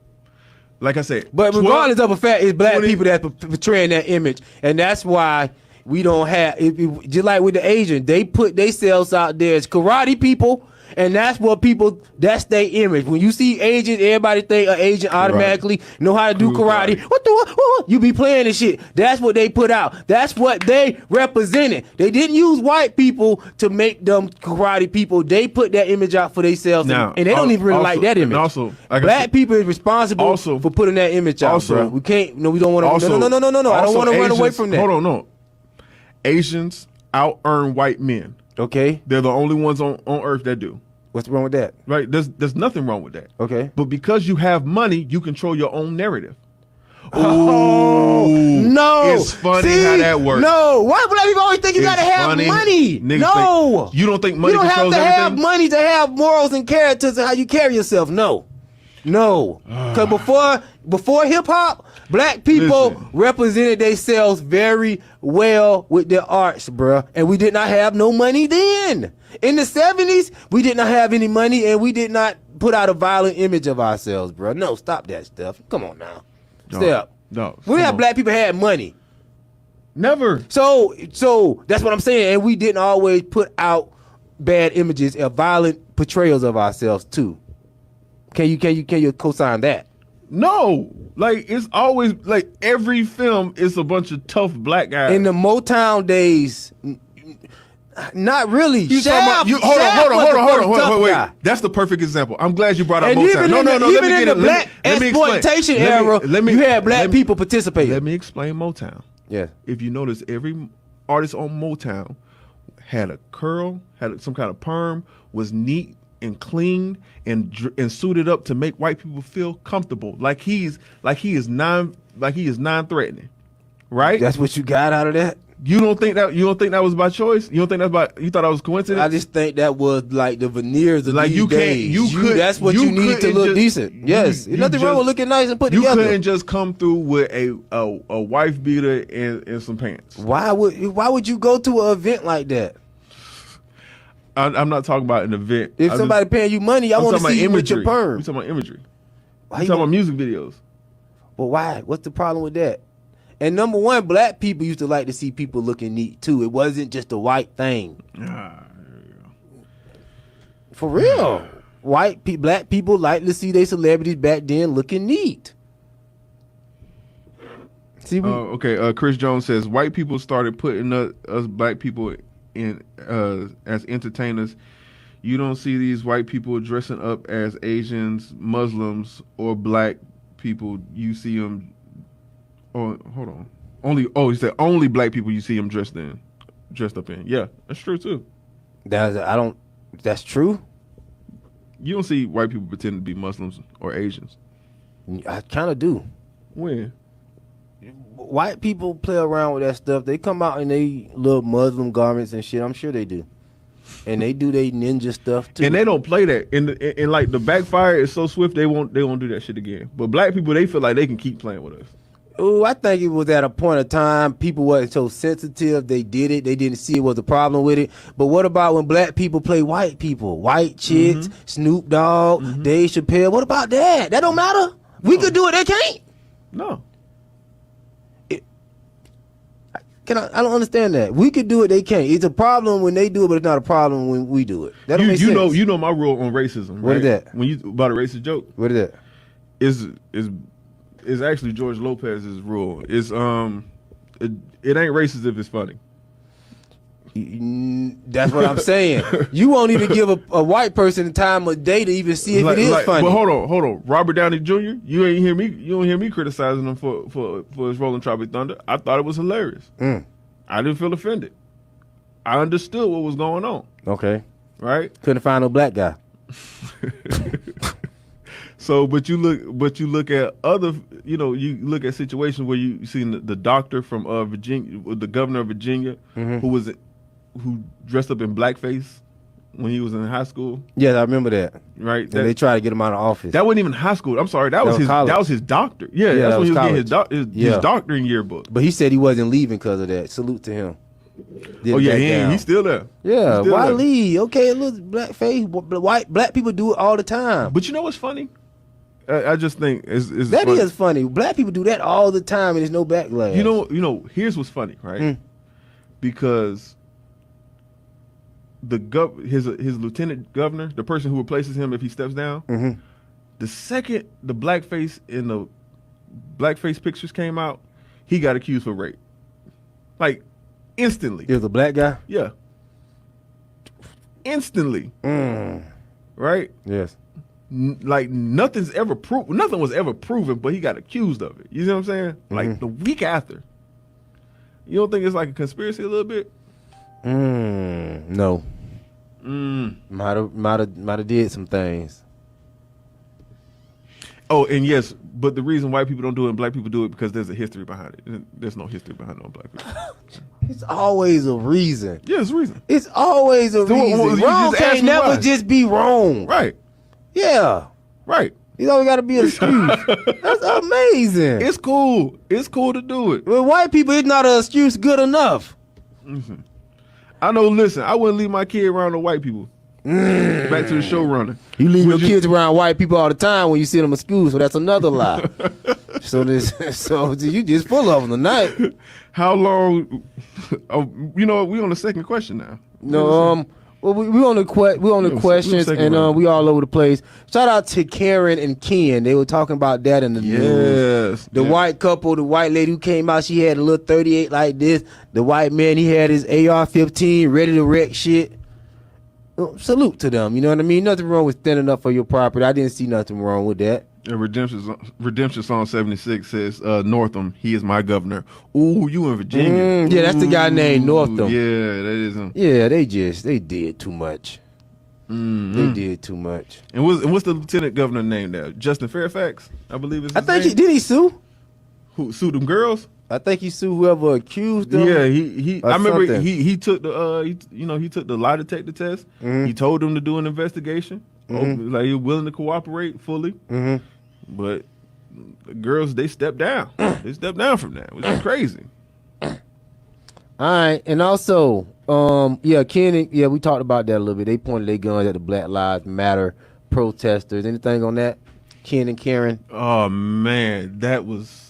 Like I said. But regardless of the fact, it's black people that's portraying that image. And that's why we don't have, just like with the Asian, they put themselves out there as karate people. And that's that's their image. When you see Asians, everybody think an Asian automatically know how to do karate. What? You be playing this shit. That's what they put out. That's what they represented. They didn't use white people to make them karate people. They put that image out for themselves. Now, and they don't even really like that image. Also, like black people is responsible for putting that image out, bro. We can't, we don't want to. No. I don't want to run away from that. Hold on, no. Asians out-earn white men. Okay. They're the only ones on earth that do. What's wrong with that? Right? There's nothing wrong with that. Okay. But because you have money, you control your own narrative. Oh, no. It's funny how that works. No. Why black people always think you gotta have money? No. You don't think money controls everything? You don't have to have money to have morals and characters and how you carry yourself. No. Because before hip hop, black people represented themselves very well with their arts, bruh. And we did not have no money then. In the 70s, we did not have any money and we did not put out a violent image of ourselves, bruh. No, stop that stuff. Come on now. Step. No. We have black people had money. Never. So that's what I'm saying. And we didn't always put out bad images or violent portrayals of ourselves too. Can you co-sign that? No. Like it's always like every film is a bunch of tough black guys. In the Motown days, not really. Hold on. Wait. That's the perfect example. I'm glad you brought up Motown. Even in the black exploitation era, you had black people participating. Let me explain Motown. Yeah. If you notice, every artist on Motown had a curl, had some kind of perm, was neat and clean and suited up to make white people feel comfortable, like he is non-threatening, right? That's what you got out of that. You don't think that was by choice? You thought that was coincidence? I just think that was like the veneers of like these you days. can't. That's what you need to look decent. Yes, there's nothing wrong with looking nice and put together. You couldn't just come through with a wife beater and some pants. Why would you go to an event like that? I'm not talking about an event. If somebody paying you money, I want to see you with your perm. You talking about imagery? You talking about music videos? Well, why? What's the problem with that? And number one, black people used to like to see people looking neat too. It wasn't just a white thing. For real, black people like to see their celebrities back then looking neat. See, okay. Chris Jones says white people started putting us black people in as entertainers. You don't see these white people dressing up as Asians, Muslims, or black people. You see them. Oh, hold on. He said only black people you see them dressed up in. Yeah, that's true too. That's true. You don't see white people pretend to be Muslims or Asians. I kind of do. When? White people play around with that stuff. They come out in they little Muslim garments and shit. I'm sure they do. And they do they ninja stuff too. And they don't play that. And like the backfire is so swift they won't do that shit again. But black people, they feel like they can keep playing with us. Oh, I think it was at a point of time people wasn't so sensitive. They did it. They didn't see it was a problem with it. But what about when black people play white people? White chicks, Snoop Dogg, Dave Chappelle. What about that? That don't matter. We could do it. They can't. No. I don't understand that. We could do it. They can't. It's a problem when they do it, but it's not a problem when we do it. That don't make sense. You know my rule on racism, right? What is that? When you about a racist joke. What is that? Is actually George Lopez's rule. It's it ain't racist if it's funny. That's what I'm saying. You won't even give a white person the time of day to even see if it is funny. But hold on. Robert Downey Jr. You don't hear me criticizing him for his role in Tropic Thunder. I thought it was hilarious. I didn't feel offended. I understood what was going on. Okay. Right? Couldn't find no black guy. So, but you look at other, you look at situations where you seen the doctor from Virginia, the governor of Virginia, who dressed up in blackface when he was in high school. Yeah, I remember that. Right, and they tried to get him out of office. That wasn't even high school. I'm sorry, that was his doctor. Yeah, that's when he was getting his doctoring yearbook. But he said he wasn't leaving because of that. Salute to him. He's still there. Yeah, why leave? Okay, look, blackface, black people do it all the time. But you know what's funny? I just think is that funny. Is funny. Black people do that all the time, and there's no backlash. Here's what's funny, right? Because his lieutenant governor, the person who replaces him if he steps down, the second the blackface in the blackface pictures came out, he got accused for rape. Like instantly. He was a black guy? Yeah. Instantly. Right? Yes. Like nothing was ever proven, but he got accused of it. You see what I'm saying? Like the week after. You don't think it's like a conspiracy a little bit? No. Might have did some things. Oh, and yes, but the reason white people don't do it and black people do it because there's a history behind it. There's no history behind it on black people. It's always a reason. Yeah, it's a reason. It's always a reason. Wrong can't never just be wrong. Right. Yeah. Right. You always got to be an excuse. That's amazing. It's cool. It's cool to do it. With white people, it's not an excuse good enough. I know, listen, I wouldn't leave my kid around the white people. Back to the showrunner. You leave your kids around white people all the time when you see them in school, so that's another lie. so you just full of them tonight. How long? We on the second question now. No, well, we on the questions, and we all over the place. Shout out to Karen and Ken. They were talking about that in the news. The white couple, the white lady who came out, she had a little 38 like this. The white man, he had his AR-15 ready to wreck shit. Salute to them. You know what I mean? Nothing wrong with standing up for your property. I didn't see nothing wrong with that. Redemption Song 76 says, Northam, he is my governor. Ooh, you in Virginia. Yeah, that's the guy named Northam. Yeah, that is him. Yeah, they did too much. They did too much. And what's the lieutenant governor name there? Justin Fairfax, I believe is his name. Did he sue? Who sued them girls? I think he sued whoever accused him. Yeah, I remember he took the he took the lie detector test. He told them to do an investigation. Like he was willing to cooperate fully. But the girls, they stepped down. They stepped down from that, which is crazy. All right, and also, Ken, we talked about that a little bit. They pointed their guns at the Black Lives Matter protesters. Anything on that, Ken and Karen? Oh man, that was.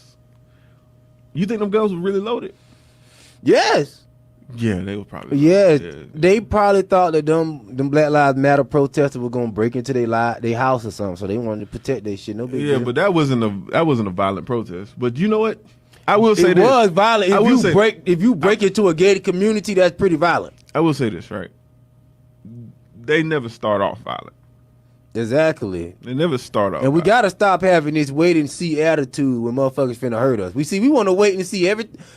You think them guns were really loaded? Yes. Yeah, they were probably. Yes, they probably thought that them Black Lives Matter protesters were gonna break into their house or something, so they wanted to protect their shit. No big deal. But that wasn't a violent protest. But you know what? I will say it this. was violent. I will say- If you break into a gated community, that's pretty violent. I will say this, right? They never start off violent. Exactly. They never start off. And we violent. gotta stop having this wait and see attitude when motherfuckers finna hurt us. We want to wait and see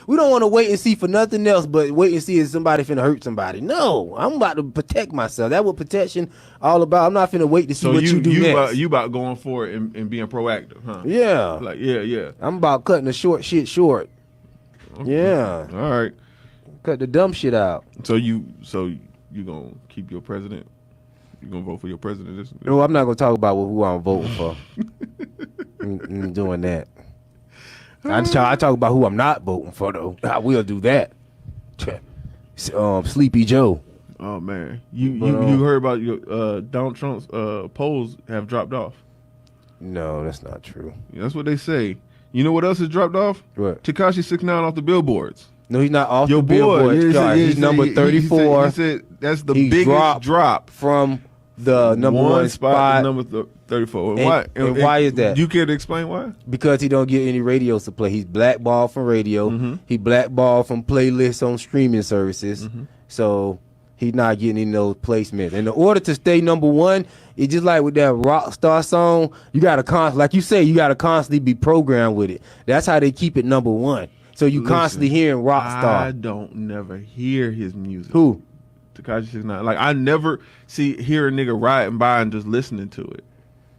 we don't want to wait and see for nothing else but wait and see if somebody finna hurt somebody. No, I'm about to protect myself. That's what protection all about. I'm not finna wait to see what you do next. You about going for it and being proactive, huh? Yeah. Like yeah. I'm about cutting the short shit short. Yeah. All right. Cut the dumb shit out. So you gonna keep your president? You gonna vote for your president? No, I'm not gonna talk about who I'm voting for. I'm doing that. I talk about who I'm not voting for though. I will do that. Sleepy Joe. Oh man, you heard about your Donald Trump's polls have dropped off? No, that's not true. That's what they say. You know what else has dropped off? What? Tekashi 6ix9ine off the billboards. No, he's not off Your the boy, Billboard chart. He's number 34. He said that's the He biggest drop from the number one spot. to number 34. And why is that? You care to explain why? Because he don't get any radios to play. He's blackballed from radio. Mhm. He blackballed from playlists on streaming services. So he's not getting any of those placements. And in order to stay number one, it's just like with that rock star song, you gotta like you say, you gotta constantly be programmed with it. That's how they keep it number one. So you constantly hearing rock star. I don't never hear his music. Who? Tekashi 6ix9ine. Like I never hear a nigga riding by and just listening to it.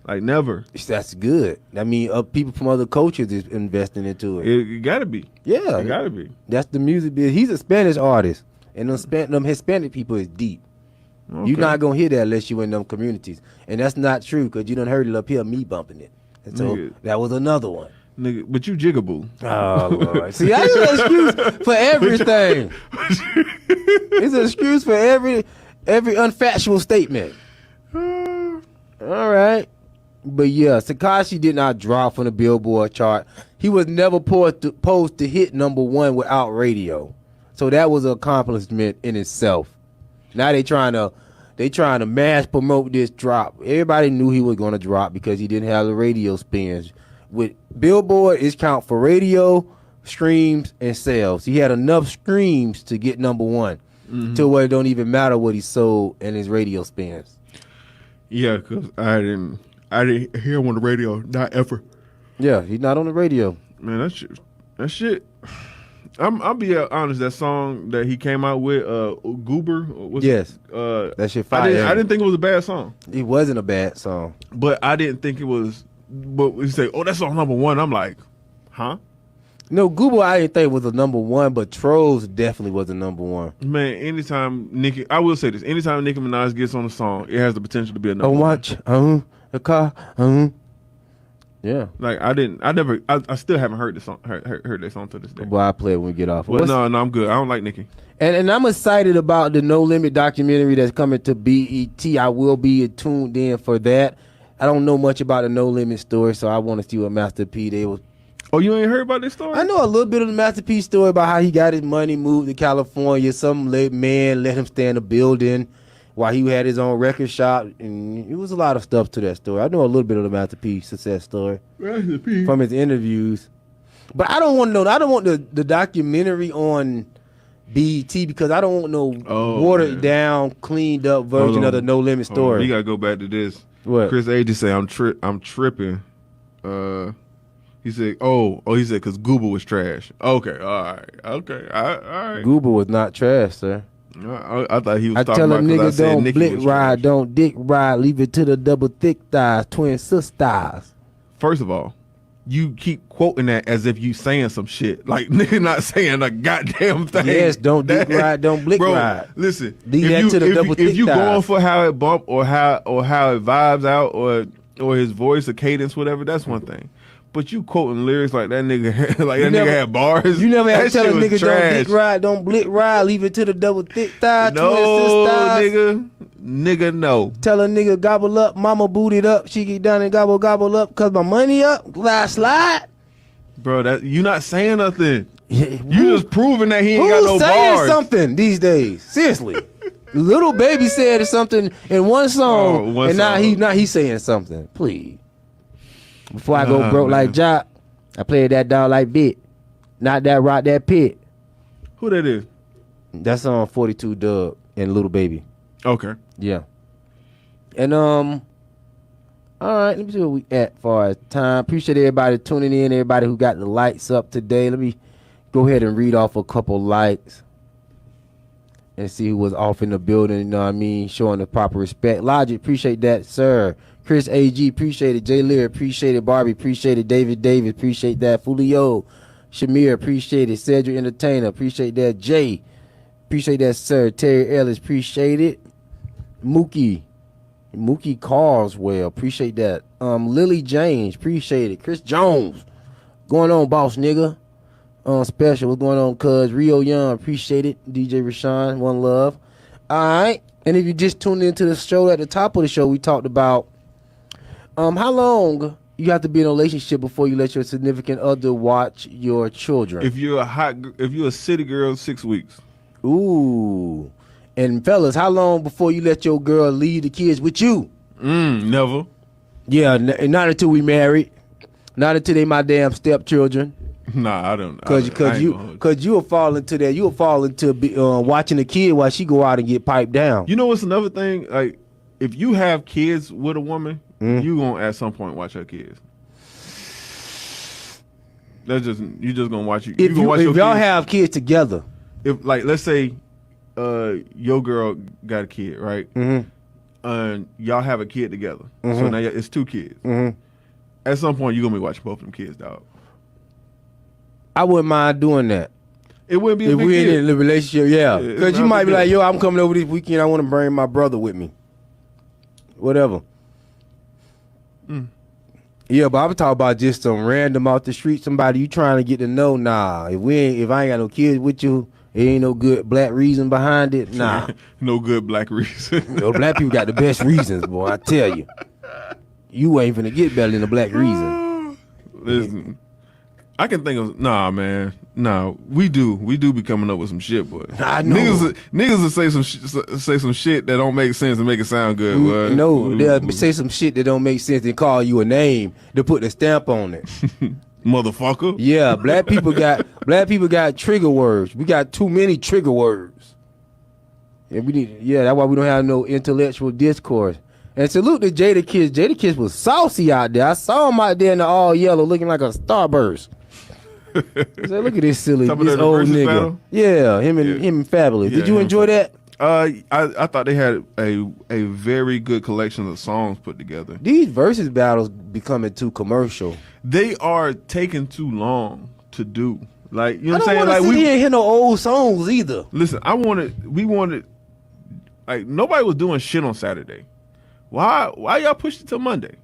Like never. That's good. I mean, people from other cultures is investing into it. It gotta be. Yeah, It gotta be. That's the music business. He's a Spanish artist, and them Hispanic people is deep. Okay. You're not gonna hear that unless you in them communities, and that's not true because you done heard it up here, me bumping it, and so Nigga. that was another one. Nigga, but you jigaboo. Oh Lord! See, that's an excuse for everything. It's an excuse for every unfactual statement. All right, but yeah, Tekashi did not drop from the Billboard chart. He was never posed to hit number one without radio, so that was an accomplishment in itself. Now they trying to mass promote this drop. Everybody knew he was gonna drop because he didn't have the radio spins. With Billboard, it's count for radio, streams, and sales. He had enough streams to get number one, to where it don't even matter what he sold and his radio spins. Yeah, because I didn't hear him on the radio, not ever. Yeah, he's not on the radio. Man, that shit. I'll be honest. That song that he came out with, Goober. Yes, that shit fire. I didn't think it was a bad song. It wasn't a bad song, but I didn't think it was. But we say, oh, that's song number one. I'm like, huh? No, Google I didn't think was a number one, but Trolls definitely was a number one. Man, anytime I will say this, anytime Nicki Minaj gets on a song, it has the potential to be a number A one. watch, a car, yeah. Like I still haven't heard this song, heard that song to this day. Well, I play it when we get off. But no, I'm good. I don't like Nicki. And I'm excited about the No Limit documentary that's coming to BET. I will be tuned in for that. I don't know much about the No Limit story, so I want to see what Master P they was. Oh, you ain't heard about this story? I know a little bit of the Master P story about how he got his money moved to California. Some man let him stay in a building while he had his own record shop, and it was a lot of stuff to that story. I know a little bit of the Master P success story from his interviews, but I don't want to know. I don't want the documentary on BET because I don't want no watered down, cleaned up version of the No Limit story. We gotta go back to this. What? Chris A just say I'm tripping. He said, he said because Google was trash. Okay, all right, okay, all right. Google was not trash, sir. I thought he was I talking tell a about 'cause I nigga said don't Nicki blick was ride, trash. don't dick ride, leave it to the double thick thighs, twin sisters. First of all, you keep quoting that as if you saying some shit. Like nigga not saying a goddamn thing. Yes, don't dick ride, don't blick ride. Listen, Leave that to the double thick if you thighs. going for how it bump or how it vibes out or his voice or cadence, whatever, that's one thing. But you quoting lyrics like that nigga nigga had bars. You never had to That tell a shit was nigga trash. don't dick ride, don't blick ride, leave it to the double thick thigh, No, twin sisters. nigga, no. Tell a nigga gobble up, mama booted up, she get down and gobble up, cause my money up, slide. Bro, you not saying nothing. Yeah, You just proving that he ain't got no who's saying bars. something these days? Seriously. Little Baby said something in one song, one and song. now he's saying something. Please. Before I go Nah, broke man. like Jock, I played that dog like Bit. Not that rock that pit. Who that is? That's on 42 Doug and Little Baby. Okay. Yeah. And all right, let me see where we at far as time. Appreciate everybody tuning in, everybody who got the lights up today. Let me go ahead and read off a couple lights and see who was off in the building, you know what I mean, showing the proper respect. Logic, appreciate that, sir. Chris AG, appreciate it. Jay Lear, appreciate it. Barbie, appreciate it. David Davis, appreciate that. Fulio, Shamir, appreciate it. Cedric Entertainer, appreciate that. Jay, appreciate that, sir. Terry Ellis, appreciate it. Mookie Carswell, appreciate that. Lily James, appreciate it. Chris Jones, going on, boss nigga. Special, what's going on, cuz? Rio Young, appreciate it. DJ Rashawn, one love. All right, and if you just tuned into the show, at the top of the show, we talked about how long you have to be in a relationship before you let your significant other watch your children. If you're a city girl, 6 weeks. Ooh. And fellas, how long before you let your girl leave the kids with you? Never. Yeah, not until we married. Not until they my damn stepchildren. Nah, I don't. Cause you'll fall into that. You'll fall into watching the kid while she go out and get piped down. You know what's another thing? Like, if you have kids with a woman, you gonna at some point watch her kids. You just gonna watch you. If y'all kids. have kids together, If like let's say, your girl got a kid, right? Mm-hmm. And y'all have a kid together. Mm-hmm. So now it's 2 kids. Mm-hmm. At some point, you're gonna be watching both of them kids, dog. I wouldn't mind doing that. It wouldn't be a If big we're deal. in a relationship, yeah. Yeah, Because it's you not a might big be like, deal. yo, I'm coming over this weekend. I want to bring my brother with me. Whatever. Yeah, but I'm talking about just some random off the street, somebody you trying to get to know. Nah, if I ain't got no kids with you, it ain't no good black reason behind it. Nah. No good black reason. No, black people got the best reasons, boy. I tell you. You ain't finna get better than the black reason. Listen, I can think of man. No, we do be coming up with some shit, boy. I know. Niggas will say some shit that don't make sense and make it sound good. Boy. No, they'll say some shit that don't make sense and call you a name to put the stamp on it. Motherfucker. Yeah, black people got trigger words. We got too many trigger words. And that's why we don't have no intellectual discourse. And salute to Jadakiss. Jadakiss was saucy out there. I saw him out there in the all yellow looking like a starburst. I said, look at this silly, Talking this about the old versus nigga. battle? Yeah, him and Fabolous. Yeah, Did you enjoy that? I thought they had a very good collection of songs put together. These versus battles becoming too commercial. They are taking too long to do. Like, you know what I I'm don't saying? want to Like, sit here and hear no old songs either. listen, we wanted, like, nobody was doing shit on Saturday. Why y'all pushed it till Monday?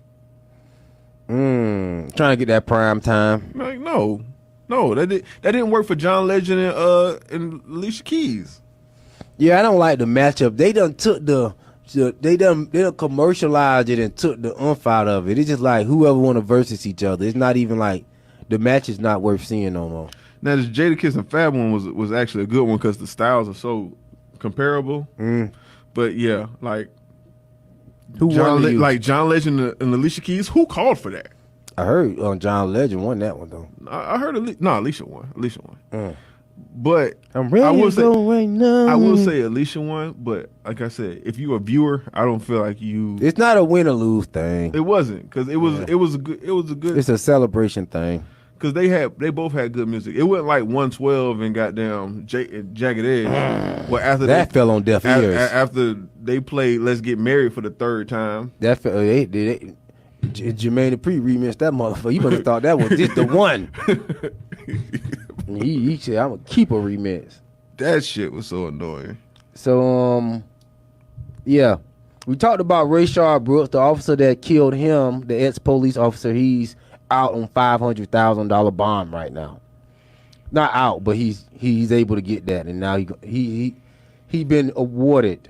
Trying to get that prime time. Like, no, that didn't work for John Legend and Alicia Keys. Yeah, I don't like the matchup. They done took they done commercialized it and took the oomph out of it. It's just like whoever want to versus each other. It's not even like the match is not worth seeing no more. Now this Jadakiss and Fab one was actually a good one because the styles are so comparable. But yeah, like John Legend and Alicia Keys. Who called for that? I heard John Legend won that one though. I heard Alicia won. But I'm ready I will to go right now. I will say Alicia won, but like I said, if you a viewer, I don't feel like you. It's not a win or lose thing. It wasn't because it was a good. It's a celebration thing. Because they both had good music. It wasn't like 112 and goddamn Jagged Edge. Well, after that fell on deaf ears. After they played "Let's Get Married" for the 3rd time. That fell. Jermaine Dupri remixed that motherfucker. You must have thought that was just the one. He said, "I'm gonna keep a remix." That shit was so annoying. So yeah, we talked about Rayshad Brooks, the officer that killed him, the ex-police officer. He's out on $500,000 bond right now. Not out, but he's able to get that, and now he been awarded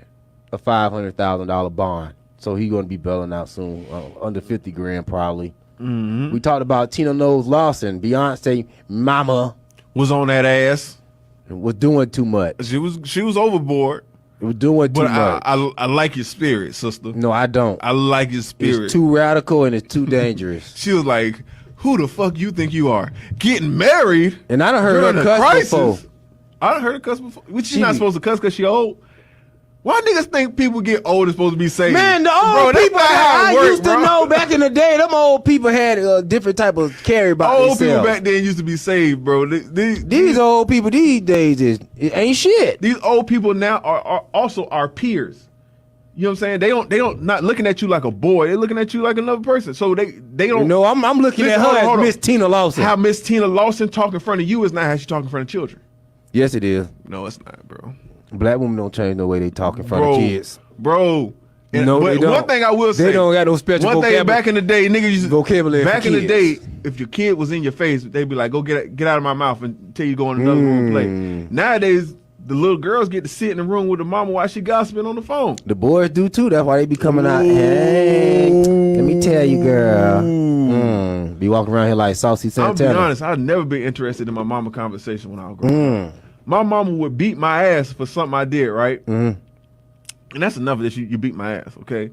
a $500,000 bond, so he's gonna be bailing out soon, under $50,000 probably. We talked about Tina Knowles Lawson, Beyonce mama was on that ass. Was doing too much. She was overboard. It was doing too much. I like your spirit, sister. No, I don't. I like your spirit. It's too radical and it's too dangerous. She was like, Who the fuck you think you are? Getting married? And I done heard during her a cuss crisis? before. I done heard her cuss before. Which she's not supposed to cuss because she old. Why niggas think people get old is supposed to be saved? Man, the old people I used to know back in the day, them old people had a different type of carry about Old themselves. people back then used to be saved, bro. These old people these days it ain't shit. These old people now are also our peers. You know what I'm saying? They don't not looking at you like a boy. They're looking at you like another person. So they don't. You know, I'm looking at her as Miss Tina Lawson. How Miss Tina Lawson talk in front of you is not how she talk in front of children. Yes, it is. No, it's not, bro. Black women don't change the way they talk in front of kids. Bro. No, but they don't. one thing I will say. They don't got no special vocabulary. One thing back in the day, niggas used to. Vocabulary back for in the kids. day, if your kid was in your face, they'd be like, go get out of my mouth until you go in another room and play. Nowadays, the little girls get to sit in the room with the mama while she gossiping on the phone. The boys do too. That's why they be coming out. Hey, let me tell you, girl. Be walking around here like Saucy Santana. I'll be honest, I've never been interested in my mama conversation when I was growing up. My mama would beat my ass for something I did, right? And that's enough of this. You beat my ass, okay?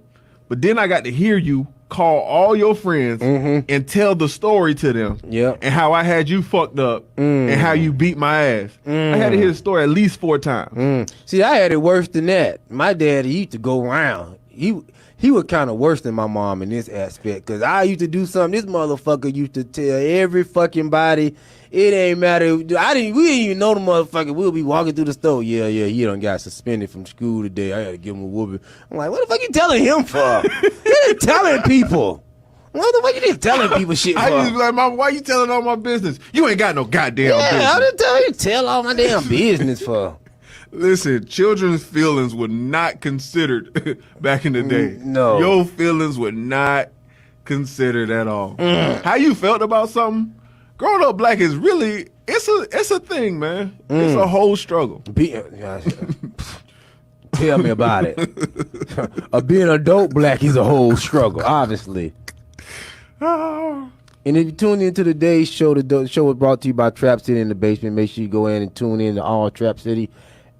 But then I got to hear you call all your friends and tell the story to them. Yep. And how I had you fucked up and how you beat my ass. I had to hear the story at least 4 times. See, I had it worse than that. My dad, he used to go around. He was kind of worse than my mom in this aspect. Because I used to do something. This motherfucker used to tell every fucking body. It ain't matter. We didn't even know the motherfucker. We'll be walking through the store. Yeah, he done got suspended from school today. I had to give him a whooping. I'm like, what the fuck you telling him for? You ain't telling people. What the fuck you just telling people shit for? I used to be like, Mama, why you telling all my business? You ain't got no goddamn business. Yeah, I didn't tell all my damn business for. Listen, children's feelings were not considered back in the day. No. Your feelings were not considered at all. How you felt about something? Growing up black is really, it's a thing, man. It's a whole struggle. Tell me about it. Being adult black is a whole struggle, obviously. And if you tune into today's show, the show was brought to you by Trap City in the Basement. Make sure you go in and tune in to all Trap City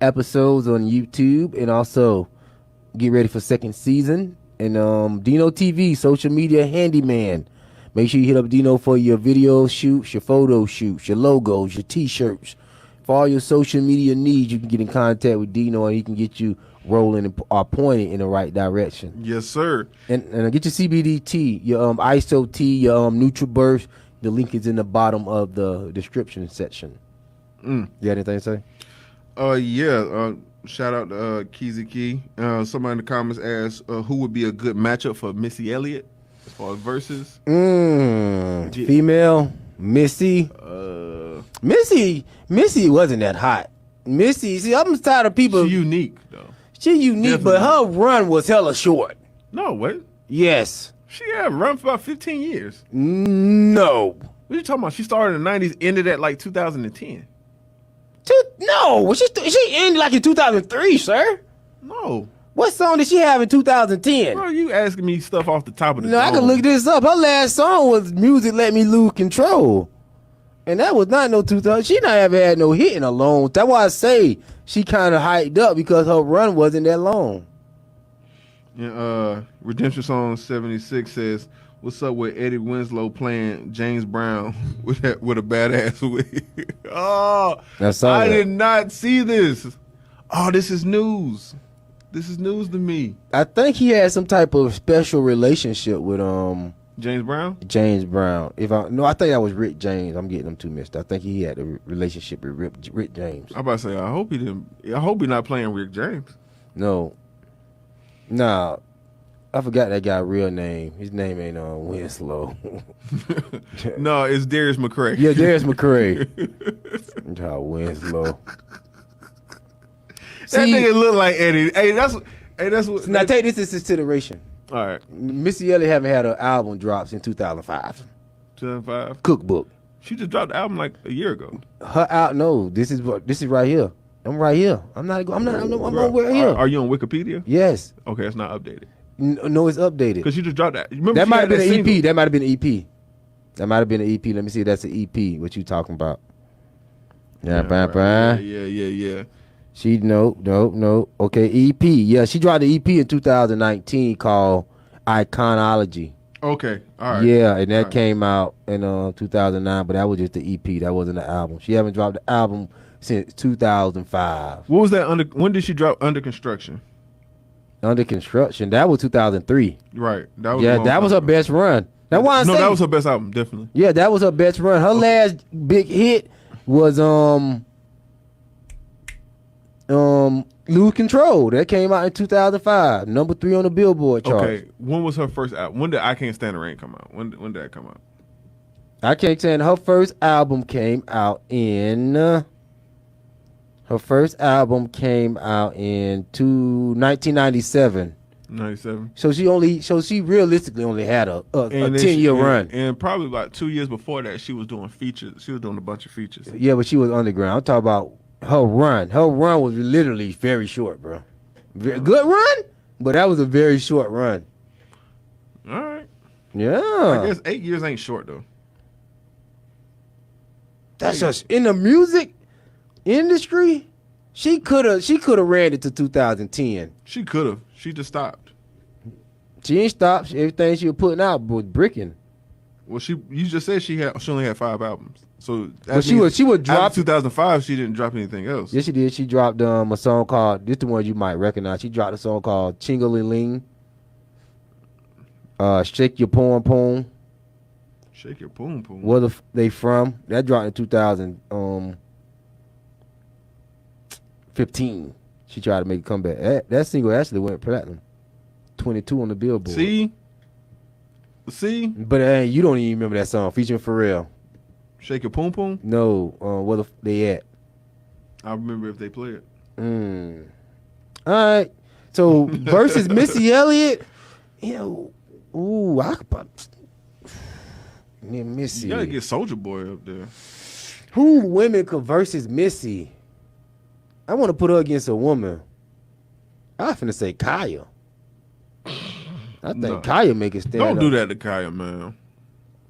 episodes on YouTube, and also get ready for second season. And DinoTv, social media handyman. Make sure you hit up Dino for your video shoots, your photo shoots, your logos, your t-shirts. For all your social media needs, you can get in contact with Dino, and he can get you rolling or pointing in the right direction. Yes, sir. And get your CBD tea, your ISO tea, your NutriBurst. The link is in the bottom of the description section. You got anything to say? Shout out to Keezy Key. Somebody in the comments asked who would be a good matchup for Missy Elliott as far as verses. Female, Missy. Missy wasn't that hot. Missy, see, I'm tired of people. She's unique, though. She unique, Definitely. but her run was hella short. No, wait. Yes. She had run for about 15 years. No. What are you talking about? She started in the 90s, ended at like 2010. No. She ended like in 2003, sir. No. What song did she have in 2010? Bro, you asking me stuff off the top of the No, I can look this up. Her last song was Music Let Me Lose Control. And that was not no 2000. She not ever had no hit in a long. That's why I say she kind of hyped up, because her run wasn't that long. Yeah, Redemption Song 76 says, "What's up with Eddie Winslow playing James Brown with a badass wig?" Oh, I did not see this. Oh, this is news. This is news to me. I think he had some type of special relationship with James Brown. James Brown. I think that was Rick James. I'm getting them too mixed. I think he had a relationship with Rick James. I'm about to say, I hope he didn't. I hope he's not playing Rick James. No. Nah. I forgot that guy's real name. His name ain't Winslow. No, it's Darius McCray. Yeah, Darius McCray. Winslow. That nigga look like Eddie. Hey, that's what. Now take this into consideration. All right. Missy Elliott haven't had an album drops in 2005. 2005. Cookbook. She just dropped the album like a year ago. No, this is right here. I'm right here. I'm right here. Are you on Wikipedia? Yes. Okay, it's not updated. No, it's updated. Because you just dropped that. Remember That might have been an single? EP. That might have been an EP. That might have been an EP. Let me see if that's an EP. What you talking about? Yeah. She no. Okay, EP. Yeah, she dropped an EP in 2019 called Iconology. Okay, all right. Yeah, and that All came out in 2009, but that was just the EP. That wasn't the album. She haven't dropped the album since 2005. What was that when did she drop Under Construction? Under Construction, that was 2003. Right. That was Yeah, that was her best run. That's why I say, that was her best album, definitely. yeah, that was her best run. Her last big hit was Lose Control. That came out in 2005, number 3 on the Billboard chart. Okay, when was her first album? When did I Can't Stand the Rain come out? When did that come out? I can't tell you. Her first album came out in 1997. 97. So she realistically only had a 10-year run. And probably about 2 years before that, she was doing features. She was doing a bunch of features. Yeah, but she was underground. I'm talking about her run. Her run was literally very short, bro. Good run, but that was a very short run. All right. Yeah. I guess 8 years ain't short though. That's just in the music industry. She could have ran it to 2010. She could have. She just stopped. She ain't stopped. Everything she was putting out was bricking. Well, you just said she only had 5 albums. So But she would drop. after 2005. She didn't drop anything else. Yes, she did. She dropped a song called. This the one you might recognize. She dropped a song called Chingaling. Shake Your Pom Pom. Shake Your Poom Poom. Where they from? That dropped in 2015. She tried to make a comeback. That single actually went platinum. 22 on the Billboard. See? But you don't even remember that song featuring Pharrell. Shake Your Poom Poom? No. Where they at? I remember if they play it. All right. So versus Missy Elliott. I could probably. Missy. You gotta get Soulja Boy up there. Who women could versus Missy? I want to put her against a woman. I finna say Kaya. I think Kaya make it stand Don't up. do that to Kaya, man.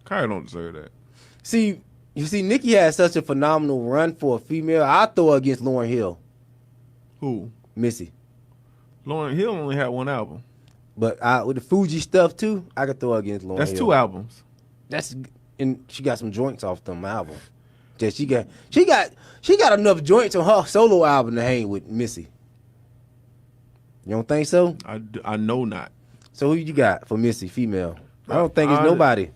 Kaya don't deserve that. See, Nikki had such a phenomenal run for a female. I throw her against Lauryn Hill. Who? Missy. Lauryn Hill only had 1 album. But with the Fuji stuff too, I could throw her against Lauryn Hill. That's 2 albums. And she got some joints off them album. That she got enough joints on her solo album to hang with Missy. You don't think so? I know not. So who you got for Missy, female? I don't think it's nobody.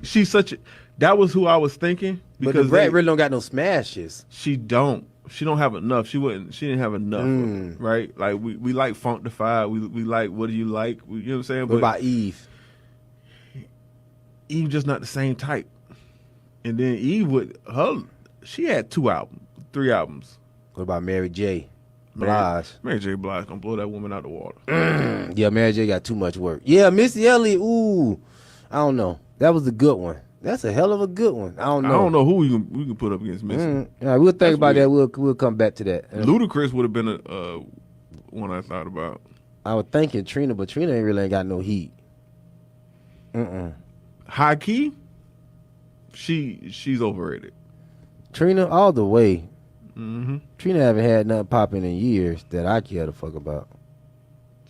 She's such a. That was who I was thinking. But the Brat really don't got no smashes. She don't have enough. She didn't have enough of it, right? Like we like Funkdafied. We like What Do You Like? You know what I'm saying? What about Eve? Eve just not the same type. And then Eve she had 3 albums. What about Mary J. Blige? Mary J. Blige gonna blow that woman out the water. Yeah, Mary J. got too much work. Yeah, Missy Elliott. Ooh, I don't know. That was a good one. That's a hell of a good one. I don't know who we can put up against Missy. All right, we'll think about that. We'll come back to that. Ludacris would have been a one I thought about. I was thinking Trina, but Trina ain't got no heat. High key, she's overrated. Trina all the way. Mm-hmm. Trina haven't had nothing popping in years that I care to fuck about.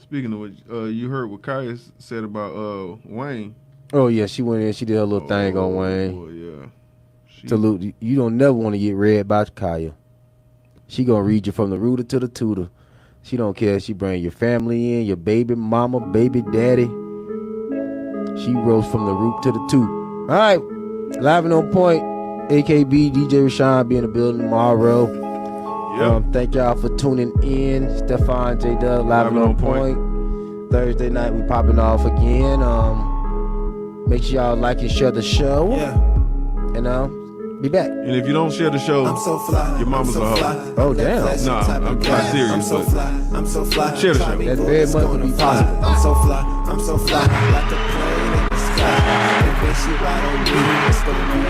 Speaking of which, you heard what Kaya said about Wayne. Oh yeah, she went in. She did her little thing on Wayne. Oh yeah. Salute. You don't never want to get read by Kaya. She gonna read you from the rooter to the tutor. She don't care if she bring your family in, your baby mama, baby daddy. She rose from the root to the toot. All right, live and on point. AKB, DJ Rayshad be in the building tomorrow. Yep. Thank y'all for tuning in. Stephon, J.Doug, live and on point. Thursday night we popping off again. Make sure y'all like and share the show. Yeah. And be back. And if you don't share the show, your mama's a hoe. Oh damn. Nah, I'm not serious. I'm so fly. I'm so fly. Share the show. That very much would be possible. I'm so fly. I'm so fly. Like a plane in the sky. And when she ride on me, it's gonna be